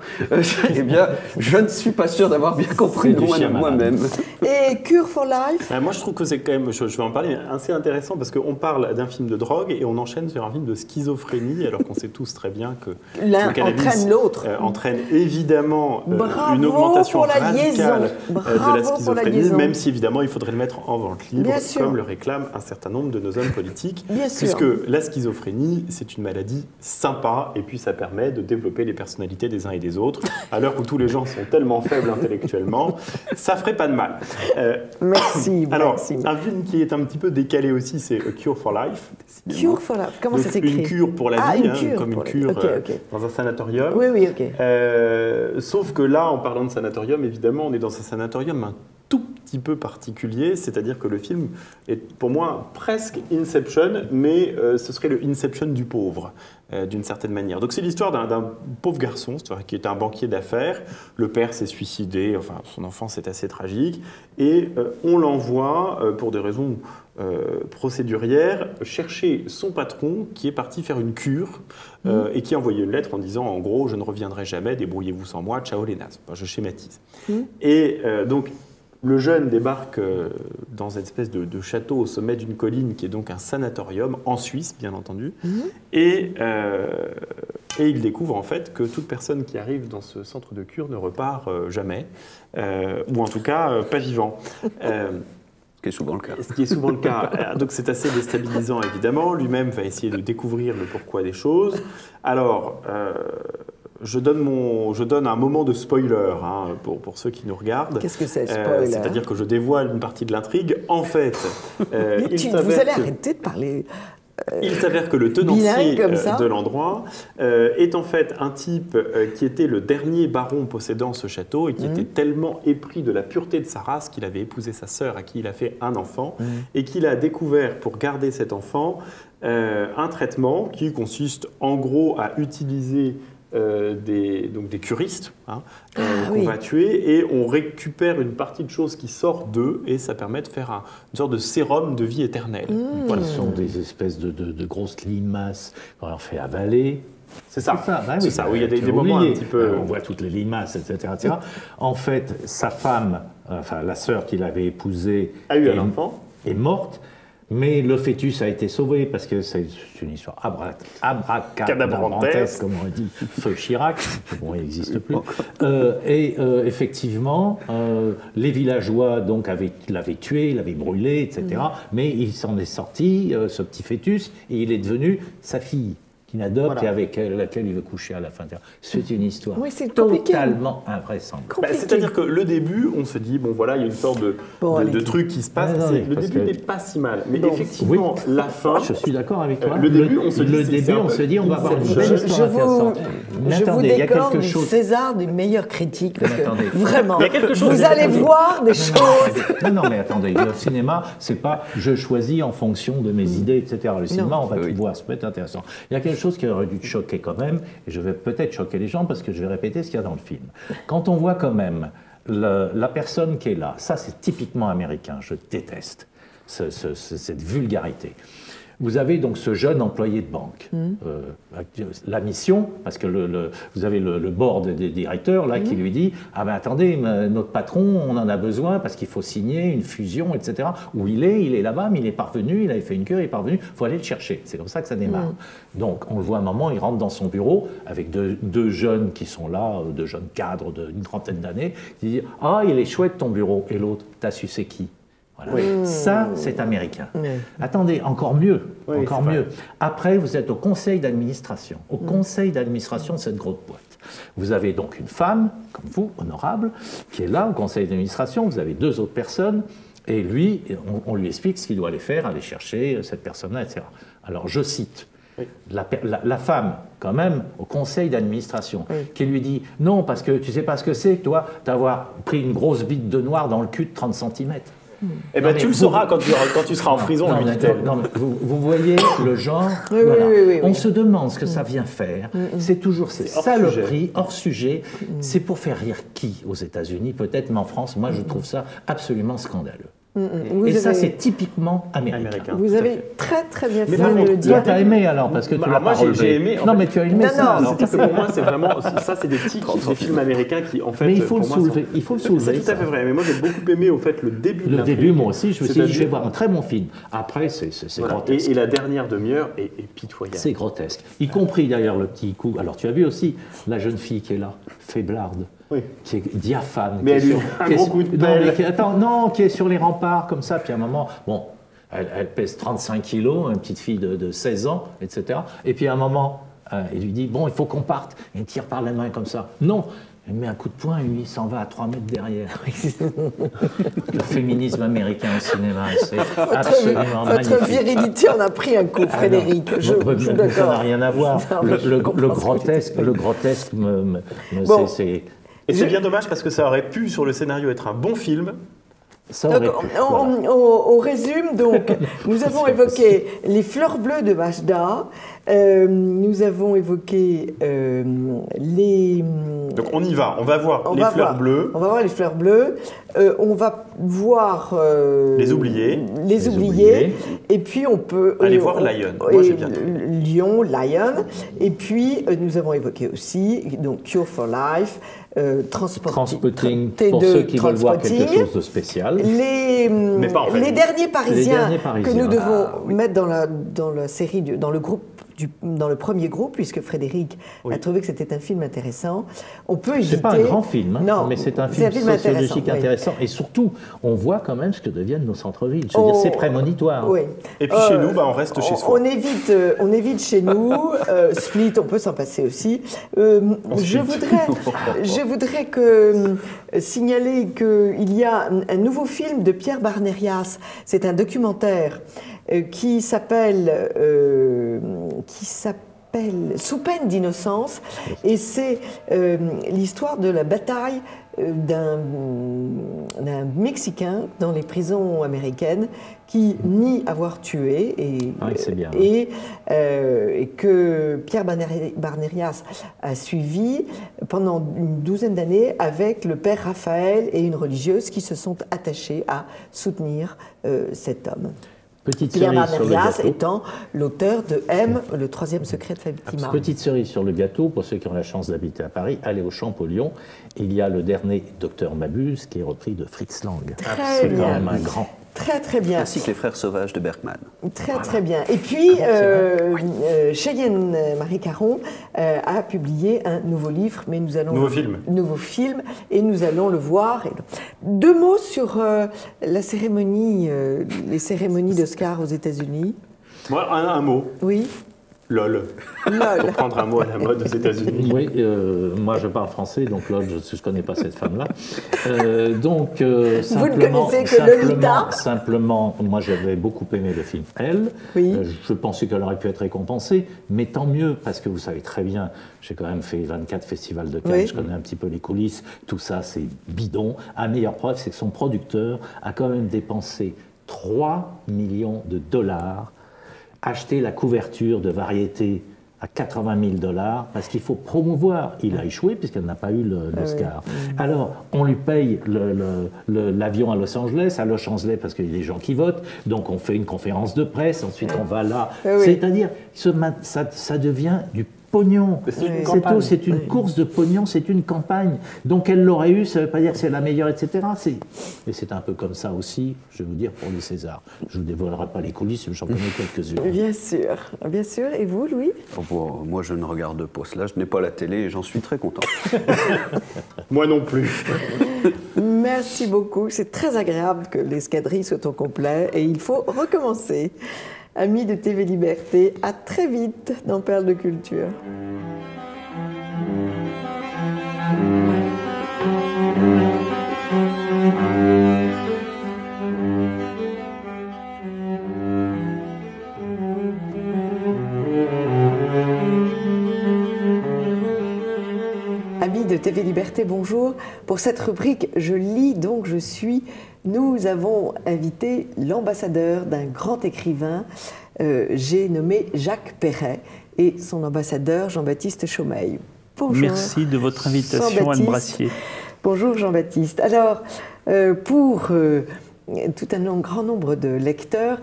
Eh bien, je ne suis pas sûr d'avoir bien compris moi-même. Et Cure for Life? Moi, je trouve que c'est quand même, je vais en parler, assez intéressant parce qu'on parle d'un film de drogue et on enchaîne sur un film de schizophrénie, alors qu'on sait tous très bien que l'un entraîne l'autre. Entraîne évidemment une augmentation radicale de la schizophrénie, même si évidemment il faudrait le mettre en vente libre, comme le réclament un certain nombre de nos hommes politiques. Puisque la schizophrénie, c'est une maladie sympa et puis ça permet de développer les personnalités des uns et des autres. À l'heure où tous les gens sont tellement faibles intellectuellement, ça ferait pas de mal. Merci. Alors, un film qui qui est un petit peu décalé aussi, c'est A Cure for Life. Cure for Life, comment ça s'écrit? Une cure pour la vie, comme une cure dans un sanatorium. Oui, ok. Sauf que là, en parlant de sanatorium, évidemment, on est dans un sanatorium un tout petit peu particulier, c'est-à-dire que le film est pour moi presque Inception, mais ce serait le Inception du pauvre, d'une certaine manière. Donc c'est l'histoire d'un pauvre garçon qui est un banquier d'affaires. Le père s'est suicidé, enfin son enfance est assez tragique, et on l'envoie pour des raisons procédurières chercher son patron qui est parti faire une cure et qui a envoyé une lettre en disant en gros je ne reviendrai jamais, débrouillez-vous sans moi, ciao les nazes. Enfin, je schématise. Et donc le jeune débarque dans une espèce de château au sommet d'une colline qui est donc un sanatorium, en Suisse bien entendu, et il découvre en fait que toute personne qui arrive dans ce centre de cure ne repart jamais, ou en tout cas pas vivant. Ce qui est souvent le cas. Ce qui est souvent le cas. Donc c'est assez déstabilisant évidemment, lui-même va essayer de découvrir le pourquoi des choses. Alors... Je donne un moment de spoiler pour ceux qui nous regardent. Qu'est-ce que c'est, spoiler? C'est-à-dire que je dévoile une partie de l'intrigue. En fait, vous allez arrêter de parler. Il s'avère que le tenancier de l'endroit est en fait un type qui était le dernier baron possédant ce château et qui était tellement épris de la pureté de sa race qu'il avait épousé sa sœur à qui il a fait un enfant et qu'il a découvert pour garder cet enfant un traitement qui consiste en gros à utiliser des curistes qu'on va tuer et on récupère une partie de choses qui sort d'eux et ça permet de faire une sorte de sérum de vie éternelle. Voilà. Ce sont des espèces de grosses limaces qu'on leur fait avaler. C'est ça. Ben c'est ça. Oui, il y a des moments un petit peu... On voit toutes les limaces, etc. En fait, sa femme, enfin la sœur qu'il avait épousée, a eu un enfant, est morte. Mais le fœtus a été sauvé parce que c'est une histoire abracadabrantesque, comme on dit, feu Chirac, bon, il n'existe plus. Effectivement, les villageois donc l'avaient tué, l'avaient brûlé, etc. Mais il s'en est sorti, ce petit fœtus, et il est devenu sa fille, qu'il adopte et avec laquelle il veut coucher à la fin. C'est une histoire totalement invraisemblable. C'est-à-dire que le début, on se dit, bon voilà, il y a une sorte de truc qui se passe. Le début n'est pas si mal. Mais effectivement, la fin... Je suis d'accord avec toi. Le début, on se dit, on va voir une jeune histoire intéressante. Je vous décore du César du meilleur critique. Parce que vraiment, vous allez voir des choses... Non, mais attendez, le cinéma, c'est pas je choisis en fonction de mes idées, etc. Le cinéma, on va tout voir, ça peut être intéressant. Il y a quelque chose qui aurait dû te choquer quand même, et je vais peut-être choquer les gens parce que je vais répéter ce qu'il y a dans le film. Quand on voit quand même la personne qui est là, ça c'est typiquement américain, je déteste cette vulgarité. Vous avez donc ce jeune employé de banque. La mission, parce que vous avez le board des directeurs là, qui lui dit « Ah ben attendez, notre patron, on en a besoin parce qu'il faut signer une fusion, etc. » Où il est là-bas, mais il est parvenu, il avait fait une cure, il est parvenu, il faut aller le chercher. C'est comme ça que ça démarre. Donc on le voit à un moment, il rentre dans son bureau avec deux jeunes qui sont là, deux jeunes cadres d'une trentaine d'années, qui disent « Ah, il est chouette ton bureau. » Et l'autre « T'as sucé qui ?» Voilà. Ça, c'est américain. Attendez, encore mieux. Après, vous êtes au conseil d'administration. Au conseil d'administration de cette grosse boîte. Vous avez donc une femme, comme vous, honorable, qui est là au conseil d'administration. Vous avez deux autres personnes. Et lui, on lui explique ce qu'il doit aller faire, aller chercher cette personne-là, etc. Alors, je cite. La femme, quand même, au conseil d'administration, qui lui dit « Non, parce que tu sais pas ce que c'est, toi, d'avoir pris une grosse bite de noir dans le cul de 30 cm. » Eh ben, tu le sauras quand tu seras en prison, lui dit-elle. Vous voyez le genre. Oui. On se demande ce que ça vient faire. C'est toujours ces saloperies, hors sujet. C'est pour faire rire qui aux États-Unis, peut-être, mais en France, moi, je trouve ça absolument scandaleux. Et ça, c'est typiquement américain. Vous avez très bien fait de le dire. Toi, t'as aimé alors, parce que tu l'as pas relevé. Moi, j'ai aimé. Non, mais tu as aimé ça. Pour moi, c'est vraiment... Ça, c'est des tics des films américains qui, en fait... Mais il faut le soulever. C'est tout à fait vrai. Mais moi, j'ai beaucoup aimé, au fait, le début de l'intrigue. Le début, moi aussi, je me suis dit, je vais voir un très bon film. Après, c'est grotesque. Et la dernière demi-heure est pitoyable. C'est grotesque. Y compris, d'ailleurs, le petit coup... Alors, tu as vu aussi la jeune fille qui est là, faiblarde. Qui est diaphane. Mais elle a eu un gros coup de pelle. Qui est sur les remparts, comme ça, puis à un moment, elle pèse 35 kilos, une petite fille de 16 ans, etc. Et puis à un moment, Il lui dit, bon, il faut qu'on parte. Et il tire par la main comme ça. Non. Il met un coup de poing et lui, il s'en va à 3 mètres derrière. Le féminisme américain au cinéma, c'est absolument magnifique. Votre virilité en a pris un coup, Frédéric. Ça n'a rien à voir. Le grotesque c'est... Et c'est bien dommage parce que ça aurait pu, sur le scénario, être un bon film. On résume donc. Nous avons évoqué les fleurs bleues de Vajda. Nous avons évoqué les. Donc on y va. On va voir les fleurs bleues. On va voir les fleurs bleues. On va voir les oubliés. Les oubliés. Et puis on peut aller voir Lion. Moi j'ai bien Lion. Et puis nous avons évoqué aussi donc Cure for Life. Transpotting, pour ceux qui veulent voir quelque chose de spécial. Les derniers Parisiens que nous devons mettre dans la série, dans le premier groupe, puisque Frédéric a trouvé que c'était un film intéressant. On peut hésiter. C'est pas un grand film, mais c'est un film sociologique intéressant. Et surtout, on voit quand même ce que deviennent nos centres-villes. Je veux dire, c'est prémonitoire. Oui. Et puis chez nous, on reste chez soi. On évite chez nous. Split, on peut s'en je voudrais signaler qu'il y a un nouveau film de Pierre Barnérias. C'est un documentaire qui s'appelle Sous peine d'innocence, et c'est l'histoire de la bataille d'un Mexicain dans les prisons américaines qui nie avoir tué et que Pierre Barnérias a suivi pendant une douzaine d'années avec le père Raphaël et une religieuse qui se sont attachés à soutenir cet homme. Pierre Barnérias étant l'auteur de M, le 3e secret de Fatima. Petite cerise sur le gâteau, pour ceux qui ont la chance d'habiter à Paris, allez au Champollion. Il y a le dernier Docteur Mabuse qui est repris de Fritz Lang. C'est quand même un grand. Très très bien. Ainsi que les Frères Sauvages de Bergman. Très bien. Et puis, Cheyenne Marie Caron a publié un nouveau livre, mais nous allons... Nouveau film, et nous allons le voir. 2 mots sur la cérémonie, les cérémonies d'Oscar aux États-Unis. Moi, un mot. Oui. LOL. Pour prendre un mot à la mode aux États-Unis. Oui, moi je parle français, donc LOL, je ne connais pas cette femme-là. Vous ne connaissez que Lolita. Simplement, moi j'avais beaucoup aimé le film Elle. Oui. Je pensais qu'elle aurait pu être récompensée, mais tant mieux, parce que vous savez très bien, j'ai quand même fait 24 festivals de Cannes, je connais un petit peu les coulisses, tout ça c'est bidon. La meilleure preuve, c'est que son producteur a quand même dépensé 3 millions de dollars acheter la couverture de Variété à 80 000 $, parce qu'il faut promouvoir. Il a échoué puisqu'elle n'a pas eu l'Oscar. Alors, on lui paye l'avion à Los Angeles parce qu'il y a des gens qui votent, donc on fait une conférence de presse, ensuite on va là. C'est-à-dire, ça devient du pognon. C'est une course de pognon, c'est une campagne. Donc elle l'aurait eu, ça ne veut pas dire que c'est la meilleure, etc. Et c'est un peu comme ça aussi, je vais vous dire, pour les Césars. Je ne vous dévoilerai pas les coulisses, mais j'en connais quelques-unes. Bien sûr, bien sûr. Et vous, Louis? Moi, je ne regarde pas cela. Je n'ai pas la télé et j'en suis très content. Moi non plus. Merci beaucoup. C'est très agréable que l'escadrille soit au complet et il faut recommencer. Amis de TV Liberté, à très vite dans Perles de Culture. Amis de TV Liberté, bonjour. Pour cette rubrique, je lis donc je suis. Nous avons invité l'ambassadeur d'un grand écrivain, j'ai nommé Jacques Perret, et son ambassadeur Jean-Baptiste Chaumeil. Bonjour. Merci de votre invitation, Anne Brassier. Bonjour Jean-Baptiste. Alors, pour tout un grand nombre de lecteurs,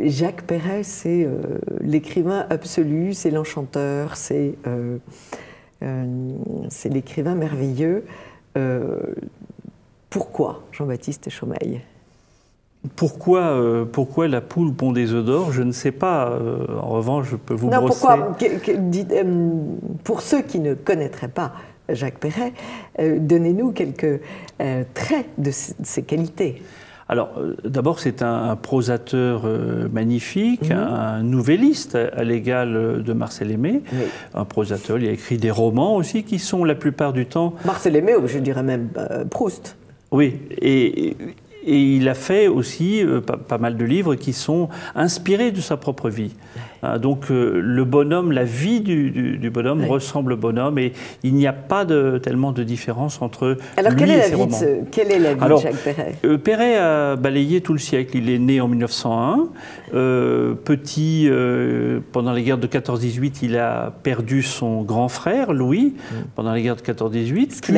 Jacques Perret, c'est l'écrivain absolu, c'est l'enchanteur, c'est l'écrivain merveilleux. Pourquoi Jean-Baptiste Chaumeil? Pourquoi la poule pond des œufs d'or? Je ne sais pas. En revanche, je peux vous brosser... Pour ceux qui ne connaîtraient pas Jacques Perret, donnez-nous quelques traits de ses qualités. Alors, d'abord, c'est un prosateur magnifique, un nouvelliste à l'égal de Marcel Aimé. Oui. Un prosateur, il a écrit des romans aussi qui sont la plupart du temps... Marcel Aimé, je dirais même Proust. Oui, et il a fait aussi pas mal de livres qui sont inspirés de sa propre vie. Donc le bonhomme, la vie du bonhomme ressemble au bonhomme et il n'y a pas tellement de différence entre lui et ses romans. Quelle est la vie de Jacques Perret? Perret a balayé tout le siècle. Il est né en 1901. Petit, pendant la guerre de 14-18, il a perdu son grand frère, Louis, pendant la guerre de 14-18. Puis,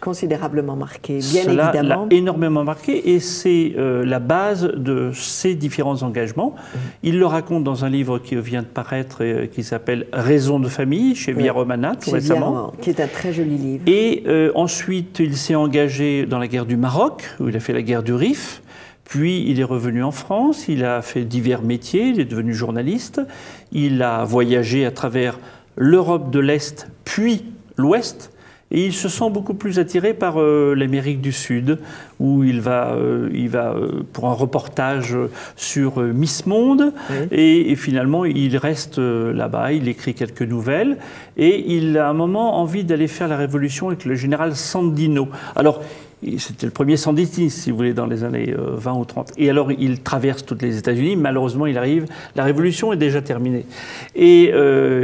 considérablement marqué, bien cela évidemment. L'a énormément marqué et c'est la base de ses différents engagements. Il le raconte dans un livre qui vient de paraître qui s'appelle « Raison de famille » chez Via Romana, tout récemment. Qui est un très joli livre. Et ensuite, il s'est engagé dans la guerre du Maroc, où il a fait la guerre du Rif. Puis il est revenu en France, il a fait divers métiers, il est devenu journaliste. Il a voyagé à travers l'Europe de l'Est, puis l'Ouest. Et il se sent beaucoup plus attiré par l'Amérique du Sud, où il va pour un reportage sur Miss Monde. Et finalement, il reste là-bas, il écrit quelques nouvelles. Et il a à un moment envie d'aller faire la révolution avec le général Sandino. Alors, c'était le premier sandiniste, si vous voulez, dans les années 20 ou 30. Et alors, il traverse toutes les États-Unis. Malheureusement, il arrive. La révolution est déjà terminée. Et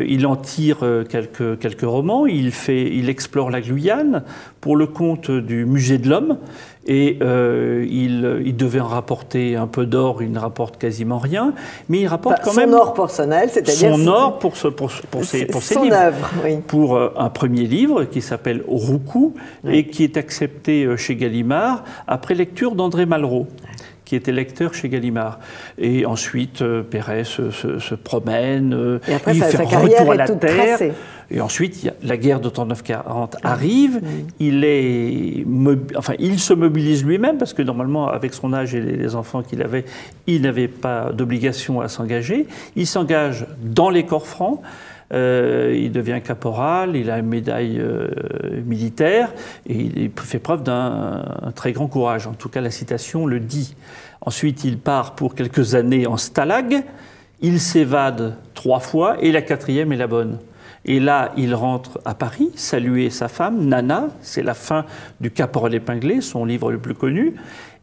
il en tire quelques romans. Il explore la Guyane pour le compte du Musée de l'Homme. Et il devait en rapporter un peu d'or, il ne rapporte quasiment rien, mais il rapporte quand même... Son or personnel, c'est-à-dire... Son or pour ses livres. Œuvre, oui. Pour un premier livre qui s'appelle Roucou et qui est accepté chez Gallimard après lecture d'André Malraux, qui était lecteur chez Gallimard. Et ensuite, Perret se promène, et après, il fait sa carrière retour à est la toute terre. tracée. Et ensuite, la guerre de 39-40 arrive, il se mobilise lui-même, parce que normalement, avec son âge et les enfants qu'il avait, il n'avait pas d'obligation à s'engager. Il s'engage dans les corps francs, il devient caporal, il a une médaille militaire, et il fait preuve d'un très grand courage. En tout cas, la citation le dit. Ensuite, il part pour quelques années en stalag, il s'évade 3 fois, et la 4e est la bonne. Et là, il rentre à Paris, saluer sa femme, Nana, c'est la fin du Caporal épinglé, son livre le plus connu.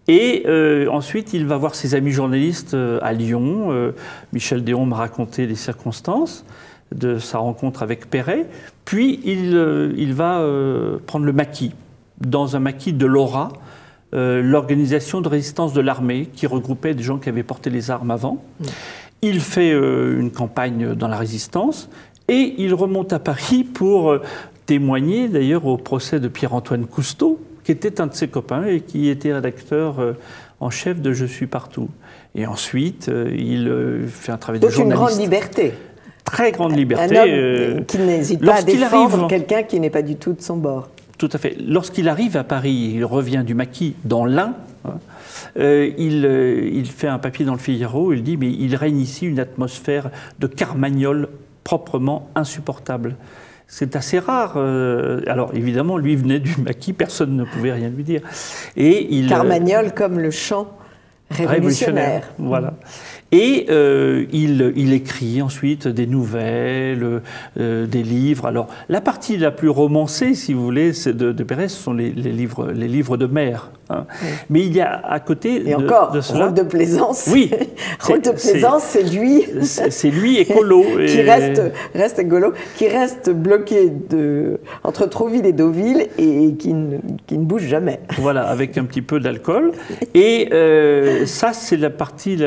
Et ensuite, il va voir ses amis journalistes à Lyon. Michel Déon m'a raconté les circonstances de sa rencontre avec Perret. Puis, il va prendre le maquis, dans un maquis de l'Ora, l'organisation de résistance de l'armée, qui regroupait des gens qui avaient porté les armes avant. Il fait une campagne dans la résistance. Et il remonte à Paris pour témoigner d'ailleurs au procès de Pierre-Antoine Cousteau, qui était un de ses copains et qui était rédacteur en chef de Je suis partout. Et ensuite, il fait un travail de journaliste. Donc une grande liberté. Très grande liberté. Un homme qui n'hésite pas à défendre quelqu'un qui n'est pas du tout de son bord. Tout à fait. Lorsqu'il arrive à Paris, il revient du maquis dans l'Ain. Il fait un papier dans le Figaro, il dit « mais il règne ici une atmosphère de Carmagnole proprement insupportable ». C'est assez rare. Alors évidemment, lui venait du maquis, personne ne pouvait rien lui dire. Et Carmagnole comme le chant révolutionnaire. Voilà. Et il écrit ensuite des nouvelles, des livres. Alors, la partie la plus romancée, si vous voulez, de Perret, ce sont les livres de mer. Hein. Oui. Mais il y a à côté et encore, de cela... Rôle de plaisance. Oui. Rôle de plaisance, c'est lui. C'est lui écolo. Qui reste écolo, qui reste bloqué entre Trouville et Deauville et qui ne bouge jamais. Voilà, avec un petit peu d'alcool. Et ça, c'est la partie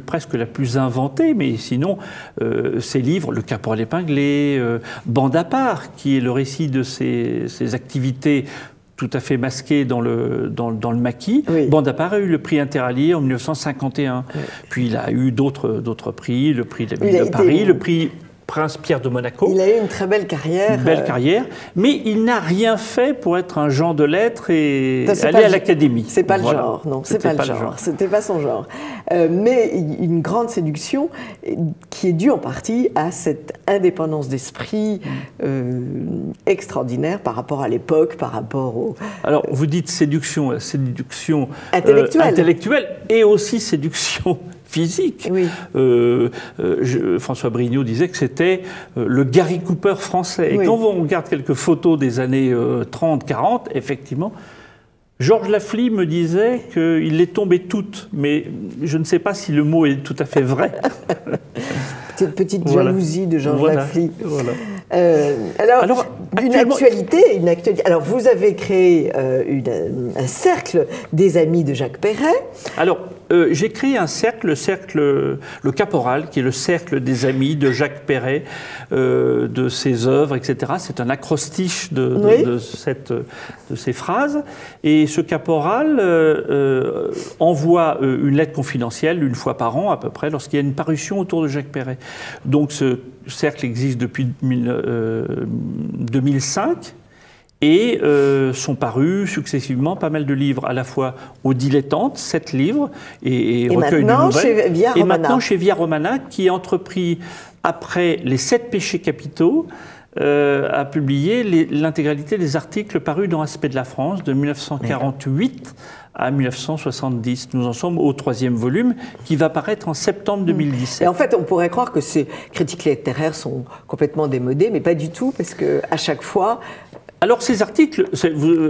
presque la plus inventée, mais sinon, ces livres, Le Caporal épinglé, Bande à part, qui est le récit de ses activités tout à fait masquées dans le maquis. Oui. Bande à part a eu le prix Interallié en 1951. Oui. Puis il a eu d'autres prix, le prix de la ville de Paris, le prix prince Pierre de Monaco. Il a eu une très belle carrière. Une belle carrière, mais il n'a rien fait pour être un Jean de lettres et aller à l'académie. C'est pas le genre, non, c'est pas le genre. C'était pas son genre. Mais une grande séduction qui est due en partie à cette indépendance d'esprit extraordinaire par rapport à l'époque, par rapport au... Alors, vous dites séduction intellectuelle et aussi séduction physique. Oui. François Brignot disait que c'était le Gary Cooper français. Et quand on regarde quelques photos des années 30-40, effectivement, Georges Lafly me disait qu'il les tombait toutes, mais je ne sais pas si le mot est tout à fait vrai. Cette petite jalousie de Georges Lafly. Voilà. Alors, une actualité. Alors, vous avez créé un cercle des amis de Jacques Perret. Alors, j'ai créé un cercle, le Caporal, qui est le cercle des amis de Jacques Perret, de ses œuvres, etc. C'est un acrostiche de ces phrases. Et ce Caporal envoie une lettre confidentielle une fois par an, à peu près, lorsqu'il y a une parution autour de Jacques Perret. Donc, ce cercle existe depuis 2005. Et sont parus successivement pas mal de livres, à la fois aux Dilettantes, 7 livres, et recueils de nouvelles. Et maintenant chez Via Romana, qui a entrepris, après les 7 péchés capitaux, a publié l'intégralité des articles parus dans Aspect de la France, de 1948 à 1970. Nous en sommes au 3e volume, qui va paraître en septembre 2017. Et en fait, on pourrait croire que ces critiques littéraires sont complètement démodées, mais pas du tout, parce qu'à chaque fois... Alors ces articles,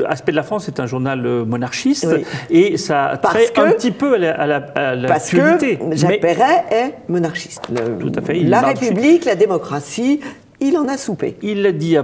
Aspect de la France est un journal monarchiste et ça traite un petit peu à l'actualité. Parce que Jacques Perret est monarchiste. Tout à fait. La République, la démocratie, il en a soupé. Il l'a dit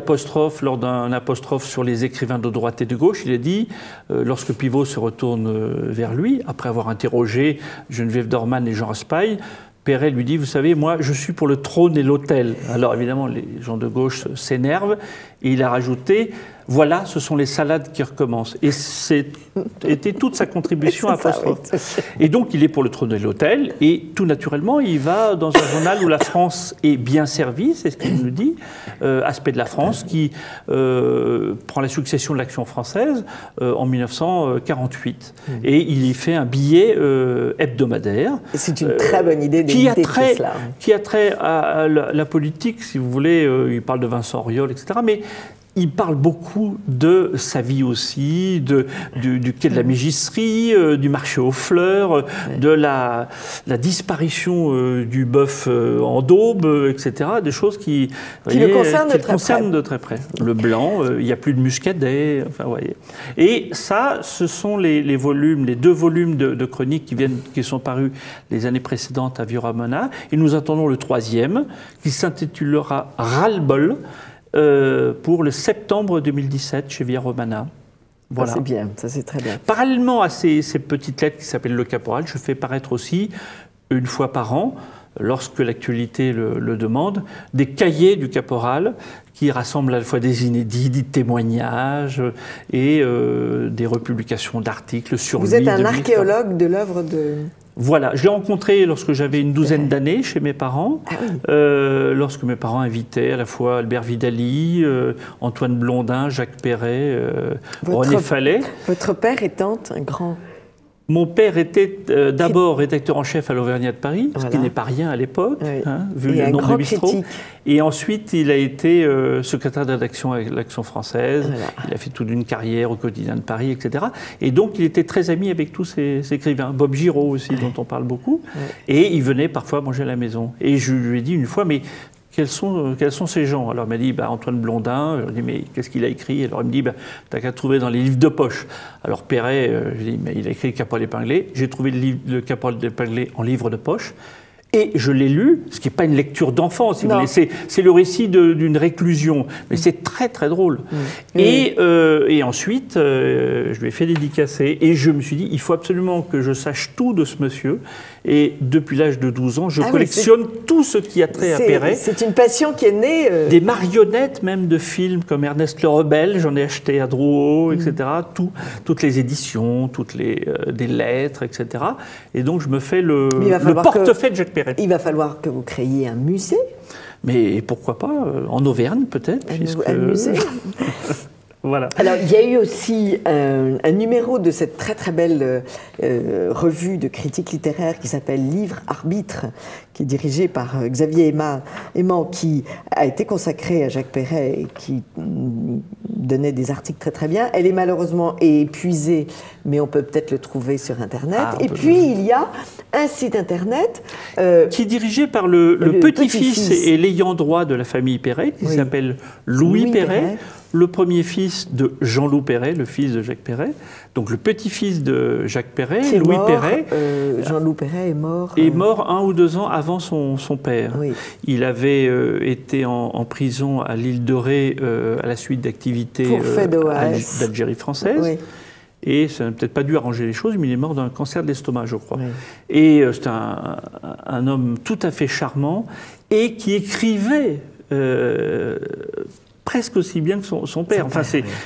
lors d'un apostrophe sur les écrivains de droite et de gauche. Il a dit, lorsque Pivot se retourne vers lui, après avoir interrogé Geneviève Dorman et Jean Raspail, Perret lui dit, vous savez, moi, je suis pour le trône et l'autel. Alors, évidemment, les gens de gauche s'énervent. Et il a rajouté, voilà, ce sont les salades qui recommencent. Et c'était toute sa contribution à apostrophe. Et donc, il est pour le trône et l'autel. Et tout naturellement, il va dans un journal où la France est bien servie, c'est ce qu'il nous dit, Aspect de la France, qui prend la succession de l'Action française en 1948. Et il y fait un billet hebdomadaire. C'est une très bonne idée qui a trait à la politique, si vous voulez. Il parle de Vincent Auriol, etc. Mais il parle beaucoup de sa vie aussi, du quai de la Mégisserie, du marché aux fleurs, de la disparition du bœuf en daube, etc. Des choses qui le concernent de très près. Le blanc, il n'y a plus de muscadet, enfin, voyez. Et ça, ce sont les 2 volumes de chroniques qui sont parus les années précédentes à Via Romana. Et nous attendons le 3e, qui s'intitulera Ras-le-bol, pour le septembre 2017 chez Via Romana. Voilà. Ça c'est bien, ça c'est très bien. Parallèlement à ces petites lettres qui s'appellent Le Caporal, je fais paraître aussi, une fois par an, lorsque l'actualité le demande, des cahiers du Caporal qui rassemblent à la fois des inédits, des témoignages et des republications d'articles sur lui. Vous êtes un archéologue de l'œuvre de... Voilà, je l'ai rencontré lorsque j'avais une douzaine d'années chez mes parents, lorsque mes parents invitaient à la fois Albert Vidali, Antoine Blondin, Jacques Perret, René Fallet. Votre père étant un grand... Mon père était d'abord rédacteur en chef à l'Auvergnat de Paris, ce qui n'est pas rien à l'époque, vu le nombre de bistrots. Et ensuite, il a été secrétaire de rédaction avec l'Action française. Il a fait toute une carrière au Quotidien de Paris, etc. Et donc, il était très ami avec tous ces écrivains. Bob Giraud aussi, dont on parle beaucoup. Et il venait parfois manger à la maison. Et je lui ai dit une fois, mais... Quels sont ces gens? Alors il m'a dit Antoine Blondin. Je lui ai dit mais qu'est-ce qu'il a écrit? Alors il me dit t'as qu'à trouver dans les livres de poche. Alors Perret, je lui ai dit mais il a écrit le Caporal épinglé. J'ai trouvé le Caporal épinglé en livre de poche. Et je l'ai lu, ce qui n'est pas une lecture d'enfant, si vous voulez. C'est le récit d'une réclusion. Mais c'est très, très drôle. Et ensuite, je lui ai fait dédicacer. Et je me suis dit, il faut absolument que je sache tout de ce monsieur. Et depuis l'âge de 12 ans, je collectionne tout ce qui a trait à Perret. C'est une passion qui est née... Des marionnettes même de films comme Ernest le Rebelle, j'en ai acheté à Drouot, etc. Toutes les éditions, des lettres, etc. Et donc je me fais le portefeuille de Jacques Perret. Il va falloir que vous créiez un musée. Mais pourquoi pas en Auvergne peut-être, un musée. Voilà. Alors, il y a eu aussi un numéro de cette très très belle revue de critique littéraire qui s'appelle Livre Arbitre, qui est dirigée par Xavier Aimant, qui a été consacrée à Jacques Perret et qui donnait des articles très très bien. Elle est malheureusement épuisée, mais on peut peut-être le trouver sur Internet. Et puis, il y a un site Internet... qui est dirigé par le petit-fils et l'ayant droit de la famille Perret, qui s'appelle Louis Perret. Le premier fils de Jean-Loup Perret, le fils de Jacques Perret. Donc le petit-fils de Jacques Perret, Louis Perret. Jean-Loup Perret est mort. Est mort 1 ou 2 ans avant son père. Oui. Il avait été en prison à l'île de Ré à la suite d'activités d'Algérie française. Oui. Et ça n'a peut-être pas dû arranger les choses, mais il est mort d'un cancer de l'estomac, je crois. Oui. Et c'est un homme tout à fait charmant et qui écrivait presque aussi bien que son père. Enfin,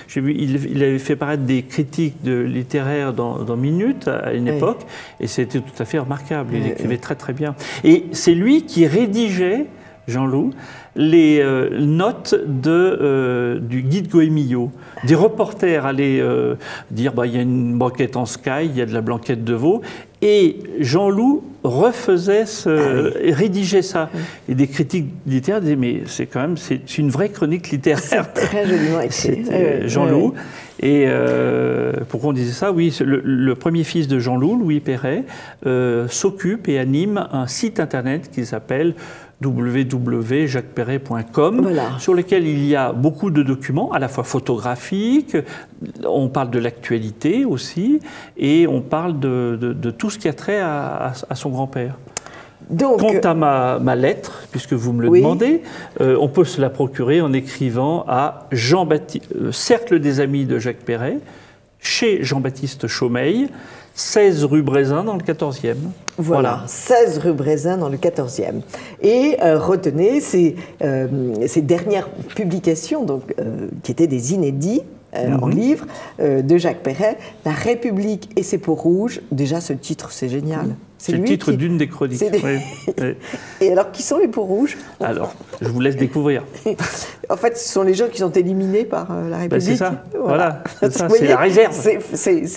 j'ai vu, il avait fait paraître des critiques littéraires dans Minute à une époque, et c'était tout à fait remarquable. Il écrivait très très bien. Et c'est lui qui rédigeait, Jean-Loup, les notes du guide Goemillot. Des reporters allaient dire il y a une banquette en sky, il y a de la blanquette de veau, et Jean-Loup refaisait rédigeait ça. Et des critiques littéraires disaient mais c'est quand même c'est une vraie chronique littéraire. C'est très joliment écrit. Jean-Loup. Et pourquoi on disait ça? Oui, le premier fils de Jean-Loup, Louis Perret, s'occupe et anime un site internet qui s'appelle www.jacquesperret.com, sur lequel il y a beaucoup de documents, à la fois photographiques, on parle de l'actualité aussi, et on parle de tout ce qui a trait à son grand-père. Donc, quant à ma lettre, puisque vous me le demandez, on peut se la procurer en écrivant à Cercle des Amis de Jacques Perret, chez Jean-Baptiste Chaumeil, 16 rue Brézin dans le 14e. Voilà, 16 rue Brézin dans le 14e. Et retenez ces dernières publications, donc, qui étaient des inédits en livre de Jacques Perret, La République et ses peaux rouges. Déjà, ce titre, c'est génial. C'est le titre d'une des chroniques. Oui. Et alors, qui sont les peaux rouges? Alors, je vous laisse découvrir. En fait, ce sont les gens qui sont éliminés par la République. C'est ça, voilà. C'est la réserve. C'est facile,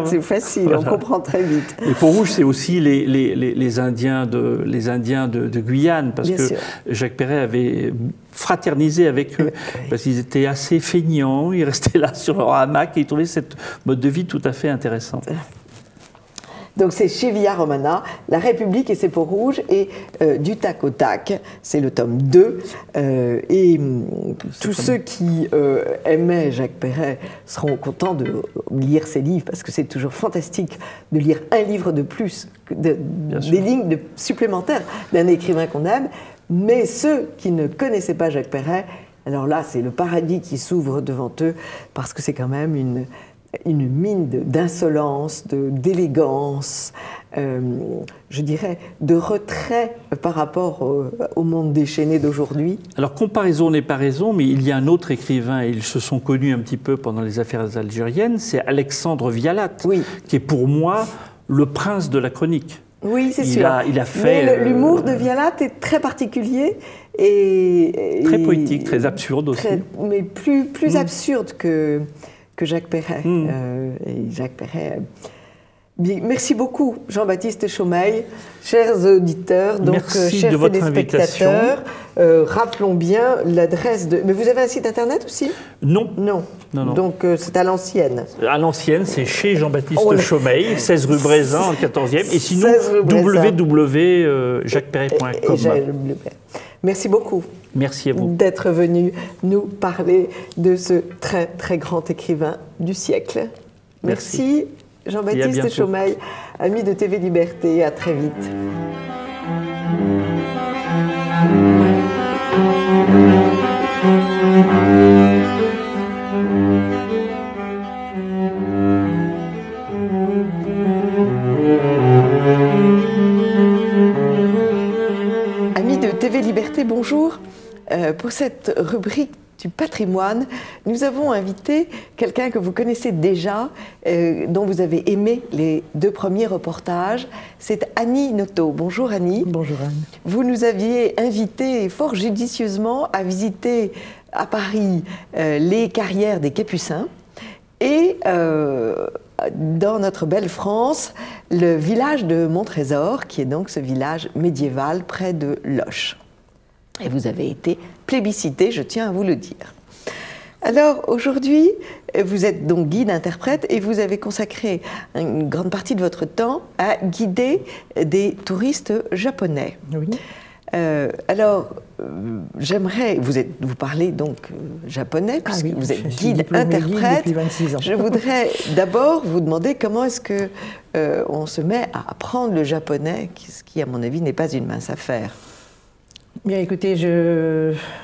c'est facile, on comprend très vite. Les peaux rouges, c'est aussi les Indiens de Guyane, parce que Jacques Perret avait fraternisé avec eux, parce qu'ils étaient assez feignants, ils restaient là sur leur hamac et ils trouvaient cette mode de vie tout à fait intéressante. Donc c'est chez Villa Romana, La République et ses peaux rouges, et Du tac au tac, c'est le tome 2. Et tous ceux qui aimaient Jacques Perret seront contents de lire ses livres, parce que c'est toujours fantastique de lire un livre de plus, des lignes supplémentaires d'un écrivain qu'on aime. Mais ceux qui ne connaissaient pas Jacques Perret, alors là c'est le paradis qui s'ouvre devant eux, parce que c'est quand même une mine d'insolence, d'élégance, je dirais, de retrait par rapport au monde déchaîné d'aujourd'hui. Alors, comparaison n'est pas raison, mais il y a un autre écrivain, et ils se sont connus un petit peu pendant les affaires algériennes, c'est Alexandre Vialat, qui est pour moi le prince de la chronique. Oui, c'est sûr. Il a fait... L'humour de Vialat est très particulier et très poétique, très absurde aussi. Mais plus absurde que Jacques Perret. Et Jacques Perret... Merci beaucoup, Jean-Baptiste Chaumeil. Chers auditeurs, donc, chers téléspectateurs, rappelons bien l'adresse de... Mais vous avez un site internet aussi? Non. Donc c'est à l'ancienne. À l'ancienne, c'est chez Jean-Baptiste Chaumeil, 16 rue Brézin, en 14e. Et sinon, www.jacquesperret.com. Merci beaucoup. Merci à vous. D'être venu nous parler de ce très, très grand écrivain du siècle. Merci. Jean-Baptiste Chaumeil, ami de TV Liberté, à très vite. Amis de TV Liberté, bonjour. Pour cette rubrique du patrimoine, nous avons invité quelqu'un que vous connaissez déjà, dont vous avez aimé les 2 premiers reportages. C'est Annie Noto. Bonjour Annie. Bonjour Anne. Vous nous aviez invité fort judicieusement à visiter à Paris les carrières des Capucins et dans notre belle France, le village de Montrésor, qui est donc ce village médiéval près de Loches. Et vous avez été plébiscité, je tiens à vous le dire. Alors aujourd'hui, vous êtes donc guide-interprète et vous avez consacré une grande partie de votre temps à guider des touristes japonais. Oui. J'aimerais, vous parlez donc japonais, puisque oui, vous êtes guide-interprète. Depuis 26 ans. Je voudrais d'abord vous demander comment est-ce que on se met à apprendre le japonais, ce qui, à mon avis, n'est pas une mince affaire. Bien, écoutez,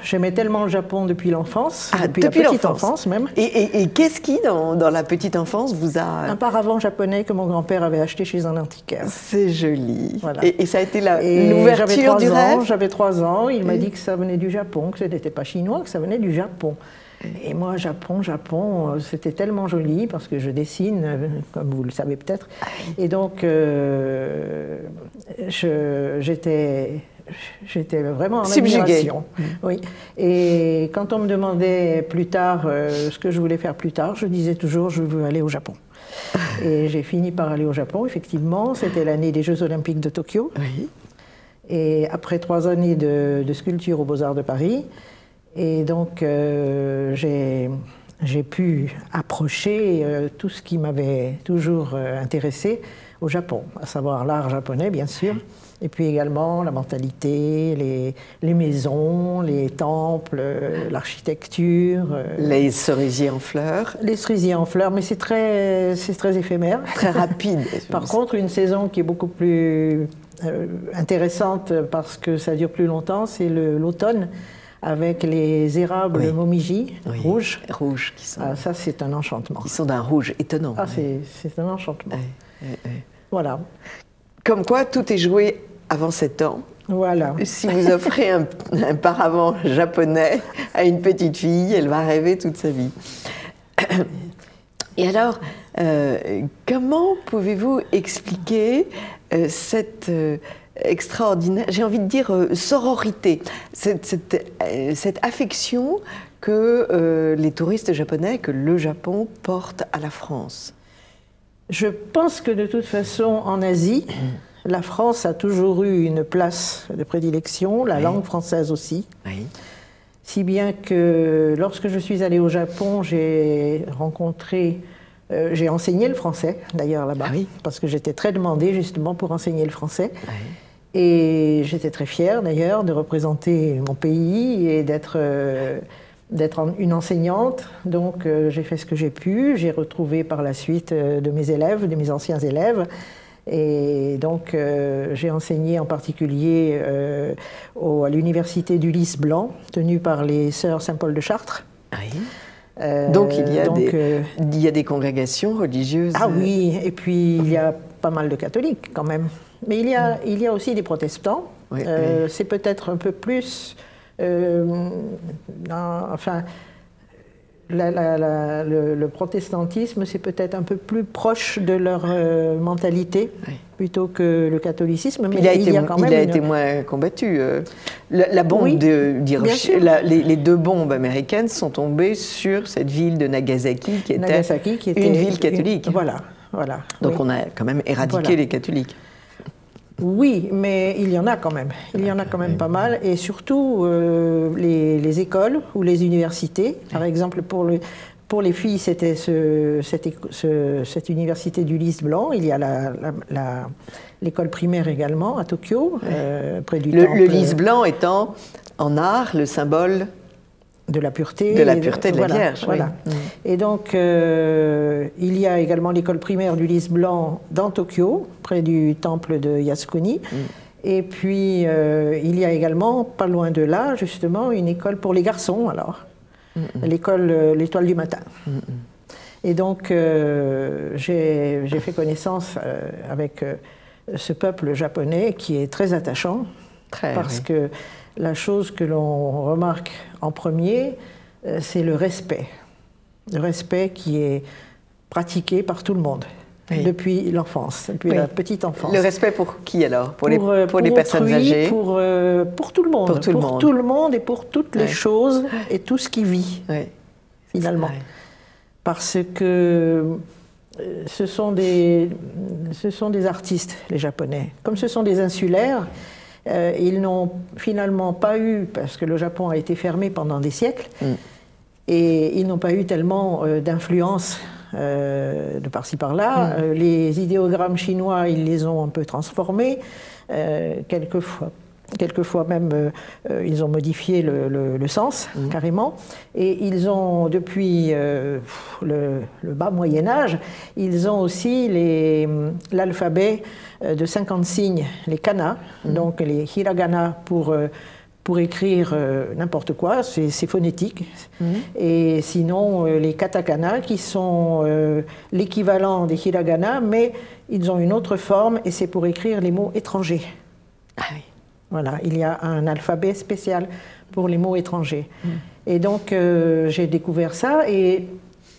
j'aimais tellement le Japon depuis l'enfance, depuis la petite enfance même. Et qu'est-ce qui, dans la petite enfance, vous a... Un paravent japonais que mon grand-père avait acheté chez un antiquaire. C'est joli. Voilà. Et ça a été l'ouverture du rêve. J'avais 3 ans, il m'a dit que ça venait du Japon, que ce n'était pas chinois, que ça venait du Japon. Et moi, Japon, c'était tellement joli parce que je dessine, comme vous le savez peut-être. Et donc, j'étais vraiment en admiration. Oui. Et quand on me demandait plus tard ce que je voulais faire plus tard, je disais toujours je veux aller au Japon. Et j'ai fini par aller au Japon, effectivement. C'était l'année des Jeux Olympiques de Tokyo. Oui. Et après 3 années de sculpture aux Beaux-Arts de Paris, et donc j'ai pu approcher tout ce qui m'avait toujours intéressé au Japon, à savoir l'art japonais, bien sûr. Et puis également la mentalité, les maisons, les temples, l'architecture. Les cerisiers en fleurs. Les cerisiers en fleurs, mais c'est très éphémère. Très rapide. Par contre, une saison qui est beaucoup plus intéressante parce que ça dure plus longtemps, c'est l'automne, avec les érables momiji rouges. Rouges qui sont... ça, c'est un enchantement. Qui sont d'un rouge étonnant. C'est un enchantement. Voilà. Comme quoi, tout est joué avant 7 ans. Voilà. Si vous offrez un paravent japonais à une petite fille, elle va rêver toute sa vie. Et alors, comment pouvez-vous expliquer cette extraordinaire, j'ai envie de dire sororité, cette affection que les touristes japonais, que le Japon porte à la France? Je pense que de toute façon, en Asie, la France a toujours eu une place de prédilection, la langue française aussi. Oui. Si bien que lorsque je suis allée au Japon, j'ai enseigné le français, d'ailleurs, là-bas, parce que j'étais très demandée justement pour enseigner le français. Et j'étais très fière, d'ailleurs, de représenter mon pays et d'être une enseignante. Donc j'ai fait ce que j'ai pu. J'ai retrouvé par la suite de mes anciens élèves. Et donc j'ai enseigné en particulier à l'université d'Ulysse Blanc, tenue par les sœurs Saint-Paul de Chartres. Donc il y a des congrégations religieuses. Ah oui, et puis il y a pas mal de catholiques quand même. Mais il y a aussi des protestants. C'est peut-être un peu plus... le protestantisme, c'est peut-être un peu plus proche de leur mentalité plutôt que le catholicisme. Mais il a été moins combattu. La bombe les 2 bombes américaines sont tombées sur cette ville de Nagasaki qui était une ville catholique. Voilà. Donc on a quand même éradiqué les catholiques. Oui, mais il y en a quand même. Il y en a quand même pas mal. Et surtout, les écoles ou les universités. Par exemple, pour les filles, c'était cette université d'Ulysse Blanc. Il y a l'école primaire également à Tokyo, près du temple. Le lys blanc étant, en art, le symbole... de la pureté. De la pureté de la Vierge, voilà. Et donc, il y a également l'école primaire du Lys Blanc dans Tokyo, près du temple de Yasukuni. Et puis, il y a également, pas loin de là, justement, une école pour les garçons, alors. L'Étoile du matin. Et donc, j'ai fait connaissance avec ce peuple japonais qui est très attachant, parce que la chose que l'on remarque en premier, c'est le respect. Le respect qui est pratiqué par tout le monde. Oui. Depuis l'enfance, depuis la petite enfance. Le respect pour qui alors? Pour les personnes autrui, âgées? Pour tout le monde. Pour tout le monde et pour toutes les choses et tout ce qui vit, finalement. Parce que ce sont des artistes, les Japonais. Comme ce sont des insulaires, ils n'ont finalement pas eu, parce que le Japon a été fermé pendant des siècles, et ils n'ont pas eu tellement d'influence de par-ci par-là. Les idéogrammes chinois, ils les ont un peu transformés, quelquefois même ils ont modifié le sens carrément, et ils ont depuis le bas Moyen-Âge, ils ont aussi l'alphabet de 50 signes, les kana, donc les hiragana pour écrire n'importe quoi, c'est phonétique. Et sinon, les katakana qui sont l'équivalent des hiragana, mais ils ont une autre forme et c'est pour écrire les mots étrangers. Ah oui. Voilà, il y a un alphabet spécial pour les mots étrangers. Et donc, j'ai découvert ça et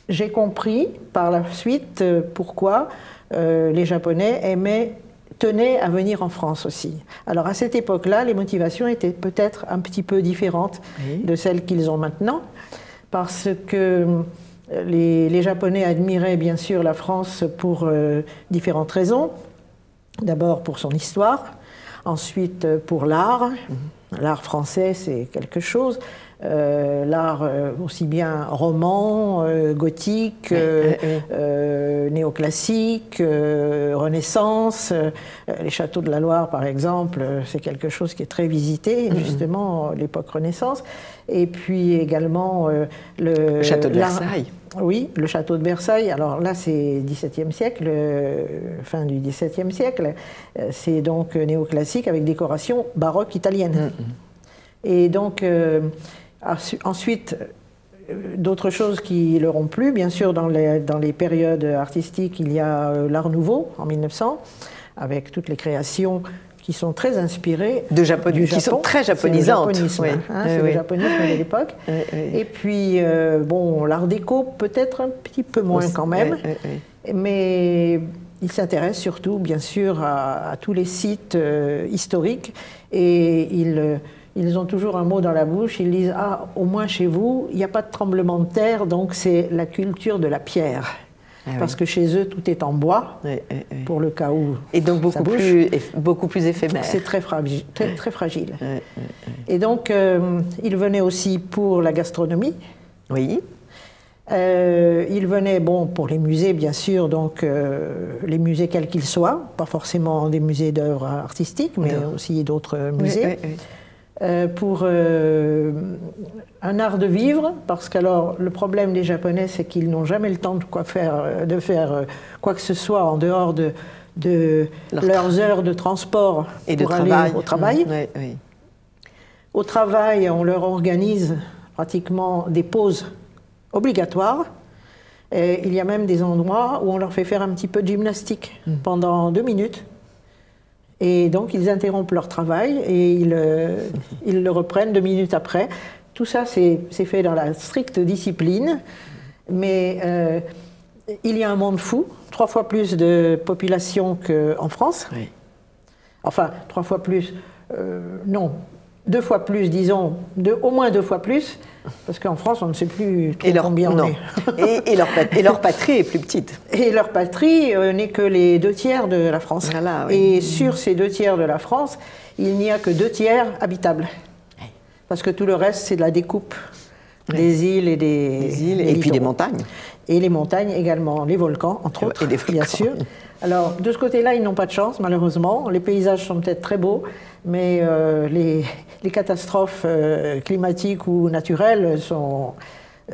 j'ai compris par la suite pourquoi les Japonais tenaient à venir en France aussi. Alors à cette époque-là, les motivations étaient peut-être un petit peu différentes de celles qu'ils ont maintenant, parce que les Japonais admiraient bien sûr la France pour différentes raisons. D'abord pour son histoire, ensuite pour l'art. L'art français, c'est quelque chose. L'art aussi bien roman, gothique, néoclassique, Renaissance. Les châteaux de la Loire, par exemple, c'est quelque chose qui est très visité, justement, l'époque Renaissance. Et puis également le château de Versailles. Oui, le château de Versailles. Alors là, c'est XVIIe siècle, fin du XVIIe siècle. C'est donc néoclassique avec décoration baroque italienne. Et donc, ensuite, d'autres choses qui leur ont plu, bien sûr, dans les périodes artistiques, il y a l'Art Nouveau, en 1900, avec toutes les créations qui sont très inspirées du Japon, qui sont très japonisantes. C'est le japonisme de l'époque. Et puis, bon, l'Art déco, peut-être un petit peu moins quand même, mais ils s'intéressent surtout, bien sûr, à tous les sites historiques, et ils ont toujours un mot dans la bouche, ils disent « Ah, au moins chez vous, il n'y a pas de tremblement de terre, donc c'est la culture de la pierre. » Parce que chez eux, tout est en bois, pour le cas où. Et donc beaucoup plus éphémère. C'est très fragile. Très fragile. Et donc, ils venaient aussi pour la gastronomie. Oui. Ils venaient, bon, pour les musées, bien sûr, donc les musées quels qu'ils soient, pas forcément des musées d'œuvres artistiques, mais aussi d'autres musées. Pour un art de vivre, parce que alors, le problème des Japonais, c'est qu'ils n'ont jamais le temps de faire quoi que ce soit en dehors de leurs heures de transport et pour aller au travail. Au travail, on leur organise pratiquement des pauses obligatoires. Et il y a même des endroits où on leur fait faire un petit peu de gymnastique pendant 2 minutes. Et donc, ils interrompent leur travail et ils le reprennent 2 minutes après. Tout ça, c'est fait dans la stricte discipline. Mais il y a un monde fou, 3 fois plus de population qu'en France. Enfin, 3 fois plus, non, 2 fois plus, disons, au moins 2 fois plus. Parce qu'en France, on ne sait plus combien on est. Et leur patrie est plus petite. Et leur patrie n'est que les 2/3 de la France. Voilà, Et sur ces 2/3 de la France, il n'y a que 2/3 habitables. Parce que tout le reste, c'est de la découpe des îles et et puis des montagnes. Et les montagnes également, les volcans, entre autres, bien sûr. Alors, de ce côté-là, ils n'ont pas de chance, malheureusement. Les paysages sont peut-être très beaux, mais les catastrophes climatiques ou naturelles sont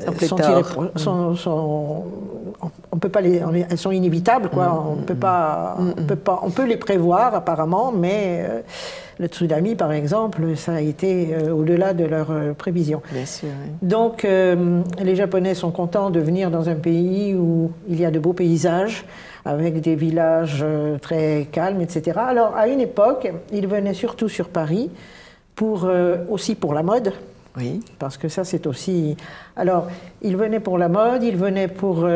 on peut pas elles sont inévitables, quoi. On peut les prévoir apparemment, mais le tsunami, par exemple, ça a été au-delà de leurs prévisions. Bien sûr. Oui. Donc, les Japonais sont contents de venir dans un pays où il y a de beaux paysages, avec des villages très calmes, etc. Alors, à une époque, ils venaient surtout sur Paris, aussi pour la mode. Oui. Parce que ça, c'est aussi... Alors, ils venaient pour la mode, ils venaient pour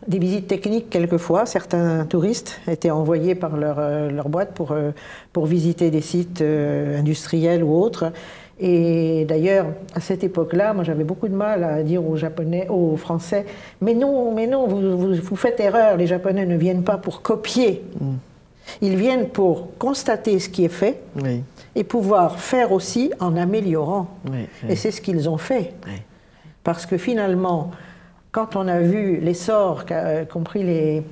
des visites techniques quelquefois. Certains touristes étaient envoyés par leur boîte pour visiter des sites industriels ou autres. Et d'ailleurs, à cette époque-là, moi j'avais beaucoup de mal à dire aux Japonais, aux Français, mais non, vous faites erreur, les Japonais ne viennent pas pour copier. Ils viennent pour constater ce qui est fait et pouvoir faire aussi en améliorant. Et c'est ce qu'ils ont fait. Parce que finalement, quand on a vu l'essor, compris les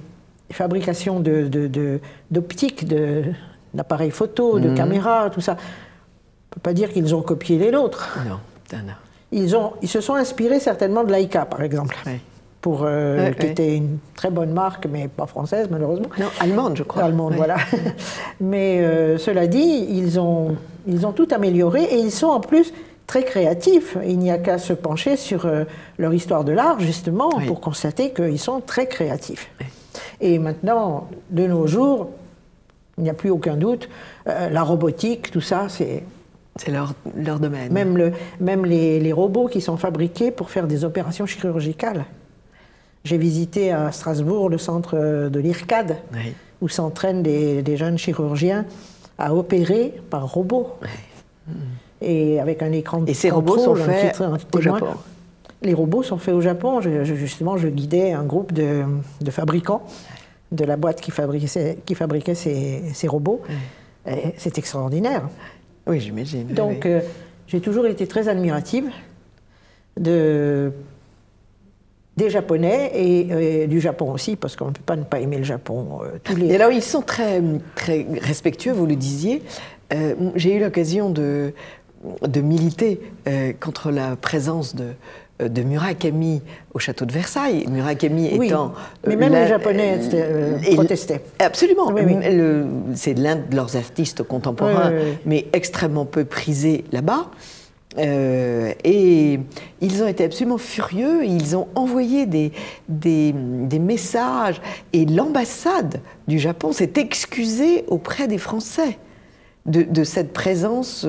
fabrications d'optiques, d'appareils photo, de caméras, tout ça, on ne peut pas dire qu'ils ont copié les nôtres. Non. Ils se sont inspirés certainement de Leica, par exemple, qui était une très bonne marque, mais pas française, malheureusement. Non, allemande, je crois. Allemande, voilà. Mais cela dit, ils ont tout amélioré et ils sont en plus très créatifs. Il n'y a qu'à se pencher sur leur histoire de l'art, justement, pour constater qu'ils sont très créatifs. Et maintenant, de nos jours, il n'y a plus aucun doute, la robotique, tout ça, c'est leur domaine. Même les robots qui sont fabriqués pour faire des opérations chirurgicales. J'ai visité à Strasbourg le centre de l'IRCAD, où s'entraînent des jeunes chirurgiens à opérer par robot. Et avec un écran de contrôle. Et ces robots sont faits au Japon. Les robots sont faits au Japon. Justement, je guidais un groupe de fabricants de la boîte qui fabriquait ces robots. C'est extraordinaire. Oui, j'imagine. Donc, j'ai toujours été très admirative des Japonais et du Japon aussi, parce qu'on ne peut pas ne pas aimer le Japon. Et alors, ils sont très, très respectueux, vous le disiez. J'ai eu l'occasion de militer contre la présence de Murakami au château de Versailles. Murakami étant... mais même les Japonais protestaient. Absolument. C'est l'un de leurs artistes contemporains, mais extrêmement peu prisé là-bas. Et ils ont été absolument furieux. Ils ont envoyé des messages. Et l'ambassade du Japon s'est excusée auprès des Français de cette présence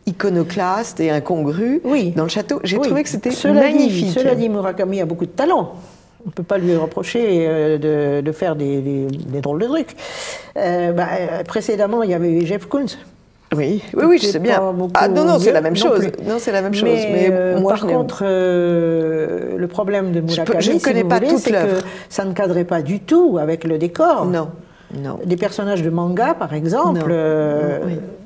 iconoclaste et incongrue dans le château. J'ai trouvé que c'était magnifique. Cela dit, Murakami a beaucoup de talent. On ne peut pas lui reprocher de faire des drôles de trucs. Précédemment, il y avait eu Jeff Koons. Oui, je sais bien. Non, c'est la même chose. Non, c'est la même chose. Mais moi, par contre, le problème de Murakami, c'est que ça ne cadrait pas du tout avec le décor. Non. Des personnages de manga, par exemple,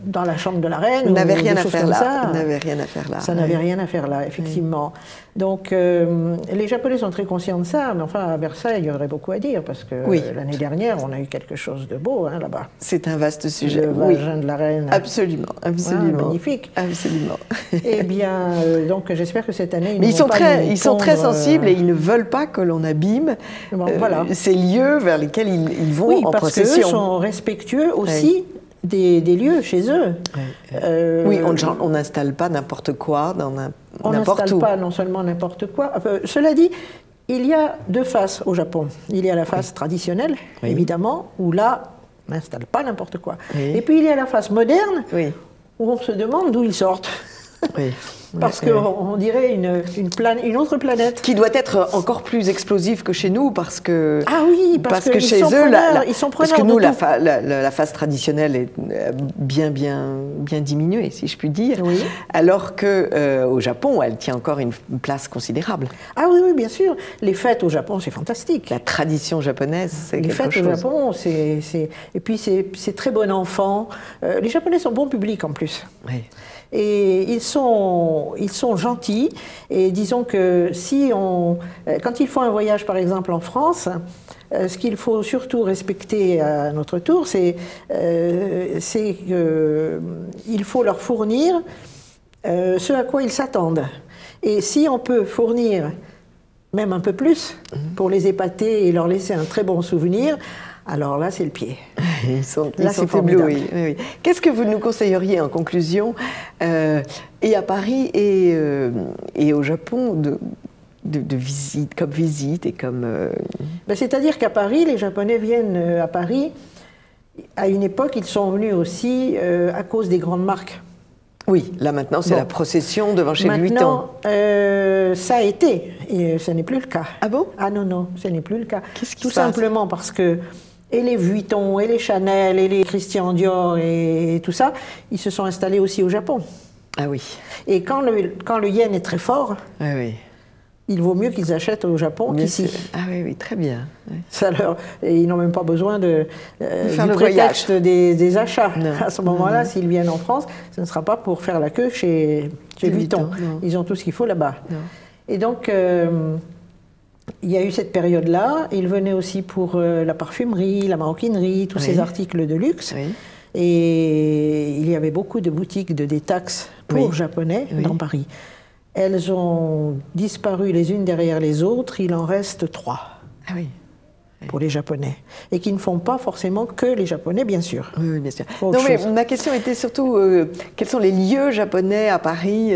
dans la chambre de la reine. N'avait rien à faire là. N'avait rien à faire là. Ça n'avait rien à faire là, effectivement. Donc, les Japonais sont très conscients de ça, mais enfin, à Versailles, il y aurait beaucoup à dire, parce que l'année dernière, on a eu quelque chose de beau là-bas. C'est un vaste sujet. Le vagin de la reine. Absolument. Magnifique. Absolument. Eh bien, donc, j'espère que cette année, ils sont très sensibles et ils ne veulent pas que l'on abîme ces lieux vers lesquels ils vont en procession. Parce qu'eux sont respectueux aussi des lieux chez eux. On n'installe pas n'importe quoi dans n'importe où. On n'installe pas non seulement n'importe quoi. Cela dit, il y a deux faces au Japon. Il y a la face traditionnelle, évidemment, où là, on n'installe pas n'importe quoi. Et puis il y a la face moderne, où on se demande d'où ils sortent. Parce qu'on dirait une autre planète. Qui doit être encore plus explosive que chez nous, parce que... parce que chez eux, ils sont preneurs parce que nous, la phase traditionnelle est bien diminuée, si je puis dire, alors qu'au Japon, elle tient encore une place considérable. Oui, bien sûr. Les fêtes au Japon, c'est fantastique. La tradition japonaise, c'est quelque chose. Les fêtes au Japon, et puis c'est très bon enfant. Les Japonais sont bons publics, en plus. Et ils sont gentils. Et disons que quand ils font un voyage, par exemple, en France, ce qu'il faut surtout respecter à notre tour, c'est qu'il faut leur fournir ce à quoi ils s'attendent. Et si on peut fournir même un peu plus pour les épater et leur laisser un très bon souvenir, alors là, c'est le pied. Ils sont éblouis. Qu'est-ce que vous nous conseilleriez en conclusion, et à Paris et au Japon, de visite, comme visite et comme... C'est-à-dire qu'à Paris, les Japonais viennent à Paris. À une époque, ils sont venus aussi à cause des grandes marques. Oui, là maintenant c'est la procession devant chez Vuitton. Maintenant, ça a été, et ce n'est plus le cas. Ah bon? Ah non, non, ce n'est plus le cas. Qu'est-ce qui Tout se passe? simplement parce que et les Vuitton, et les Chanel, et les Christian Dior, et tout ça, ils se sont installés aussi au Japon. Ah oui. Et quand le yen est très fort, Ah oui. il vaut mieux qu'ils achètent au Japon qu'ici. Ah oui, oui, très bien. Oui. Et ils n'ont même pas besoin de faire du le prétexte des achats. Non. À ce moment-là, s'ils viennent en France, ce ne sera pas pour faire la queue chez Vuitton. Ils ont tout ce qu'il faut là-bas. Et donc, il y a eu cette période-là. Ils venaient aussi pour la parfumerie, la maroquinerie, tous ces articles de luxe. Oui. Et il y avait beaucoup de boutiques de détaxe pour Japonais dans Paris. Elles ont disparu les unes derrière les autres. Il en reste 3. Ah oui. Pour les Japonais. Et qui ne font pas forcément que les Japonais, bien sûr. Oui, bien sûr. Non, mais ma question était surtout, quels sont les lieux japonais à Paris,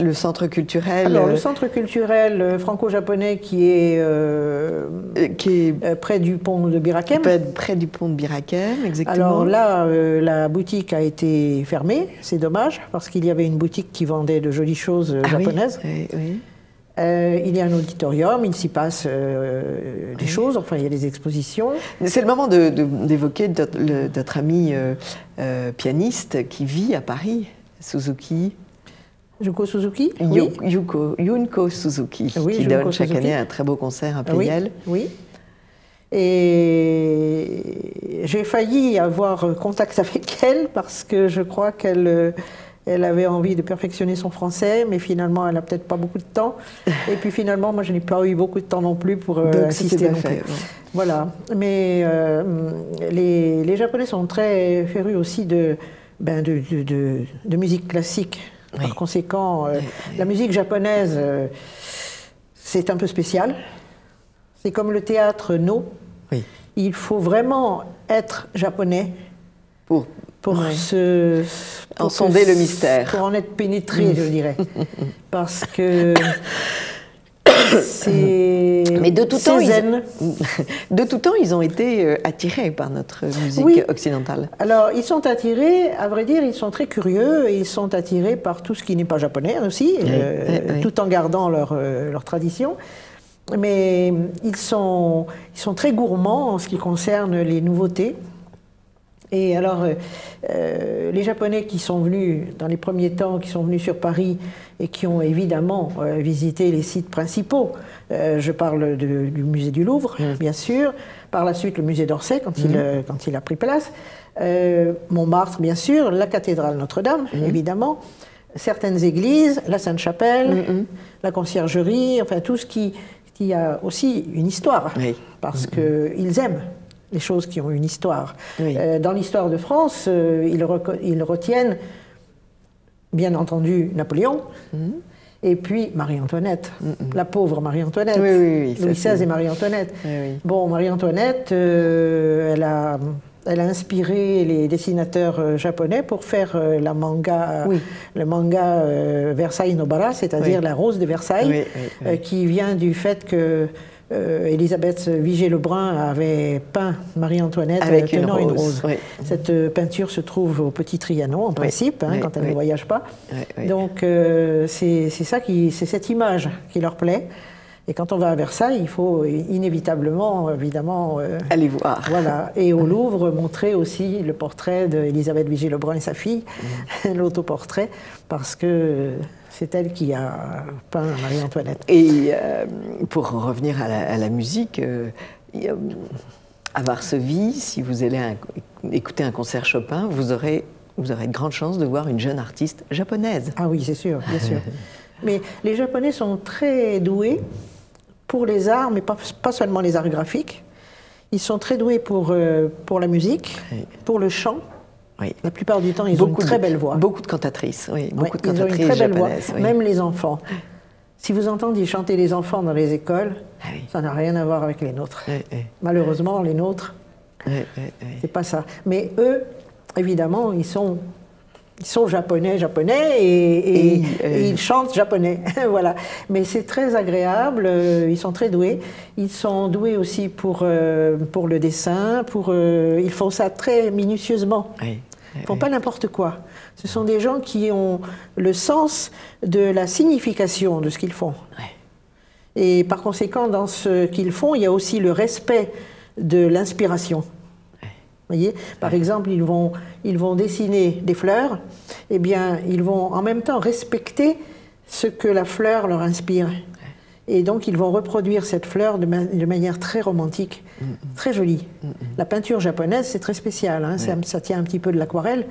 le centre culturel? Alors, le centre culturel franco-japonais qui est près du pont de Birakem. Près du pont de Birakem, exactement. Alors là, la boutique a été fermée, c'est dommage, parce qu'il y avait une boutique qui vendait de jolies choses japonaises. Oui, oui. Il y a un auditorium, il s'y passe des choses, enfin il y a des expositions. C'est le moment d'évoquer notre ami pianiste qui vit à Paris, Suzuki. Junko Suzuki? Junko Suzuki, oui, qui donne chaque année un très beau concert à Pleyel. Oui. Et j'ai failli avoir contact avec elle parce que je crois qu'elle avait envie de perfectionner son français, mais finalement, elle n'a peut-être pas beaucoup de temps. Et puis finalement, moi, je n'ai pas eu beaucoup de temps non plus pour assister non plus. Voilà. Mais les Japonais sont très férus aussi de musique classique. Oui. Par conséquent, la musique japonaise, c'est un peu spécial. C'est comme le théâtre No. Oui. Il faut vraiment être japonais pour sonder le mystère. Pour en être pénétré, je dirais. Parce que c'est... Mais de tout temps, ils ont été attirés par notre musique occidentale. Alors, ils sont attirés, à vrai dire, ils sont très curieux, et ils sont attirés par tout ce qui n'est pas japonais aussi, tout en gardant leur tradition. Mais ils sont très gourmands en ce qui concerne les nouveautés. Et alors, les Japonais qui sont venus, dans les premiers temps, qui sont venus sur Paris et qui ont évidemment visité les sites principaux, je parle du musée du Louvre, bien sûr, par la suite le musée d'Orsay, quand il a pris place, Montmartre, bien sûr, la cathédrale Notre-Dame, évidemment, certaines églises, la Sainte-Chapelle, la Conciergerie, enfin tout ce qui a aussi une histoire, parce qu'ils aiment les choses qui ont une histoire. Oui. Dans l'histoire de France, ils retiennent, bien entendu, Napoléon, et puis Marie-Antoinette, la pauvre Marie-Antoinette, Louis XVI et Marie-Antoinette. Bon, Marie-Antoinette, elle a inspiré les dessinateurs japonais pour faire le manga Versailles Nobara, c'est-à-dire la rose de Versailles, qui vient du fait que Élisabeth Vigée-Lebrun avait peint Marie-Antoinette tenant une rose. Cette peinture se trouve au Petit Trianon, en principe, quand elle ne voyage pas. Donc c'est cette image qui leur plaît. Et quand on va à Versailles, il faut inévitablement, évidemment... aller voir. Voilà. Et au Louvre, montrer aussi le portrait d'Élisabeth Vigée-Lebrun et sa fille, l'autoportrait, parce que c'est elle qui a peint Marie-Antoinette. Et pour en revenir à la musique, à Varsovie, si vous allez écouter un concert Chopin, vous aurez de grandes chances de voir une jeune artiste japonaise. Ah oui, c'est sûr, bien sûr. Mais les Japonais sont très doués pour les arts, mais pas seulement les arts graphiques. Ils sont très doués pour la musique, pour le chant. La plupart du temps, ils ont une très belle voix. Beaucoup de cantatrices, beaucoup de cantatrices ils ont une très belle voix, japonaises. Même les enfants. Si vous entendez chanter les enfants dans les écoles, ça n'a rien à voir avec les nôtres. Malheureusement, les nôtres, c'est pas ça. Mais eux, évidemment, ils sont japonais et ils chantent japonais. Voilà. Mais c'est très agréable, ils sont très doués. Ils sont doués aussi pour le dessin, ils font ça très minutieusement. Ils ne font pas n'importe quoi. Ce sont des gens qui ont le sens de la signification de ce qu'ils font. Et par conséquent, dans ce qu'ils font, il y a aussi le respect de l'inspiration. Vous voyez, par exemple, ils vont dessiner des fleurs, eh bien, ils vont en même temps respecter ce que la fleur leur inspire. Et donc, ils vont reproduire cette fleur de manière très romantique, très jolie. La peinture japonaise, c'est très spécial, hein, ça tient un petit peu de l'aquarelle,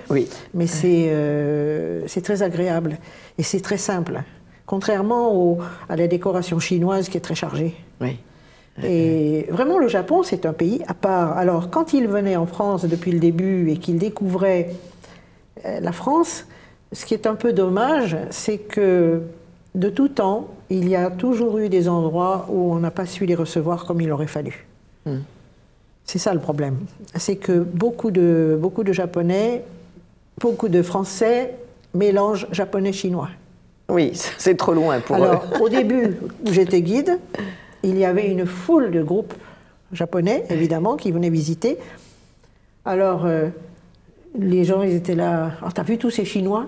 mais c'est très agréable et c'est très simple, contrairement à la décoration chinoise qui est très chargée. Et vraiment, le Japon, c'est un pays à part. Alors, quand il venait en France depuis le début et qu'il découvrait la France, ce qui est un peu dommage, c'est que de tout temps, il y a toujours eu des endroits où on n'a pas su les recevoir comme il aurait fallu. C'est ça le problème. C'est que beaucoup de Japonais, beaucoup de Français mélangent japonais-chinois. Oui, c'est trop loin pour eux. Alors, au début, où j'étais guide, il y avait une foule de groupes japonais, évidemment, qui venaient visiter. Alors, les gens, ils étaient là. « Oh, t'as vu tous ces Chinois ?»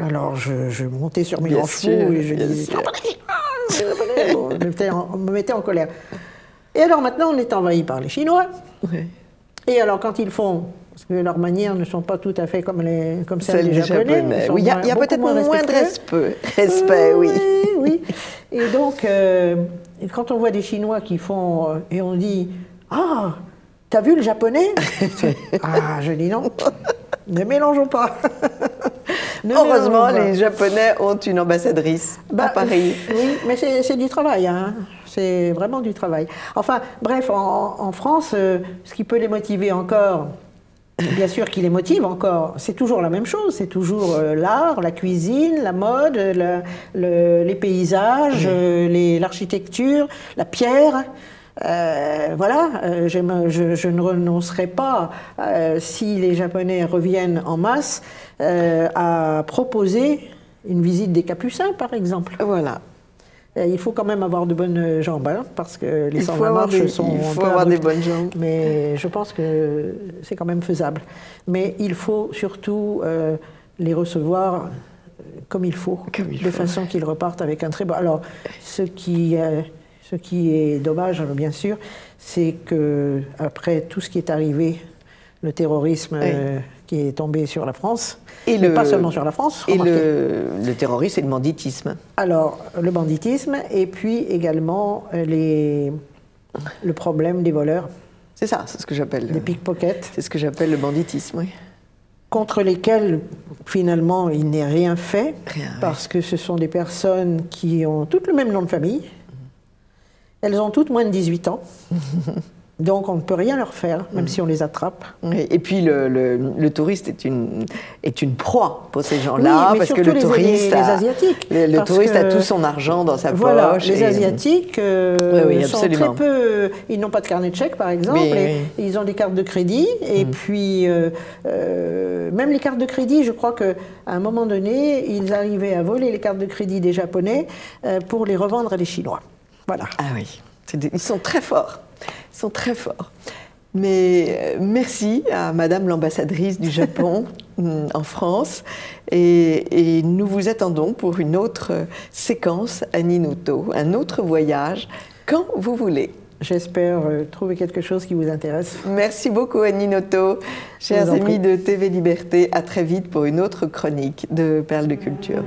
Alors, je montais sur mes grands chevaux et je disais « on me mettait en colère. » Et alors, maintenant, on est envahi par les Chinois. Et alors, quand ils font... Parce que leurs manières ne sont pas tout à fait comme celles des Japonais. Oui, il y a peut-être moins de respect, oui. Oui. Et donc, quand on voit des Chinois qui font... et on dit « Ah, t'as vu le Japonais ?» Ah, je dis non. Ne mélangeons pas. Heureusement, les Japonais ont une ambassadrice à Paris. Oui, mais c'est du travail, hein. C'est vraiment du travail. Enfin, bref, en France, ce qui peut les motiver encore... Bien sûr qui les motive encore, c'est toujours la même chose, c'est toujours l'art, la cuisine, la mode, les paysages, l'architecture, la pierre. Voilà, je ne renoncerai pas, si les Japonais reviennent en masse, à proposer une visite des Capucins, par exemple. Voilà. Il faut quand même avoir de bonnes jambes, hein, parce que les sans-marche sont... Il faut avoir des bonnes jambes. Mais je pense que c'est quand même faisable. Mais il faut surtout les recevoir comme il faut, de façon qu'ils repartent avec un très bon... Alors, ce qui est dommage, bien sûr, c'est qu'après tout ce qui est arrivé, le terrorisme qui est tombé sur la France, et pas seulement sur la France. Et le terrorisme et le banditisme. Alors, le banditisme, et puis également le problème des voleurs. C'est ça, c'est ce que j'appelle... Des pickpockets. C'est ce que j'appelle le banditisme, oui. Contre lesquels, finalement, il n'est rien fait, parce que ce sont des personnes qui ont toutes le même nom de famille. Elles ont toutes moins de 18 ans. Donc on ne peut rien leur faire, même si on les attrape. Et puis le touriste est une proie pour ces gens-là, parce que le touriste, le touriste a tout son argent dans sa poche. Les Asiatiques sont très peu... Ils n'ont pas de carnet de chèques, par exemple, ils ont des cartes de crédit, et puis même les cartes de crédit, je crois qu'à un moment donné, ils arrivaient à voler les cartes de crédit des Japonais pour les revendre à des Chinois. Voilà. Ah oui, ils sont très forts. Ils sont très forts. Mais merci à Madame l'ambassadrice du Japon en France. Et nous vous attendons pour une autre séquence à Ninoto, un autre voyage, quand vous voulez. J'espère trouver quelque chose qui vous intéresse. Merci beaucoup Annie Noto. Chers amis de TV Liberté, à très vite pour une autre chronique de Perles de Culture.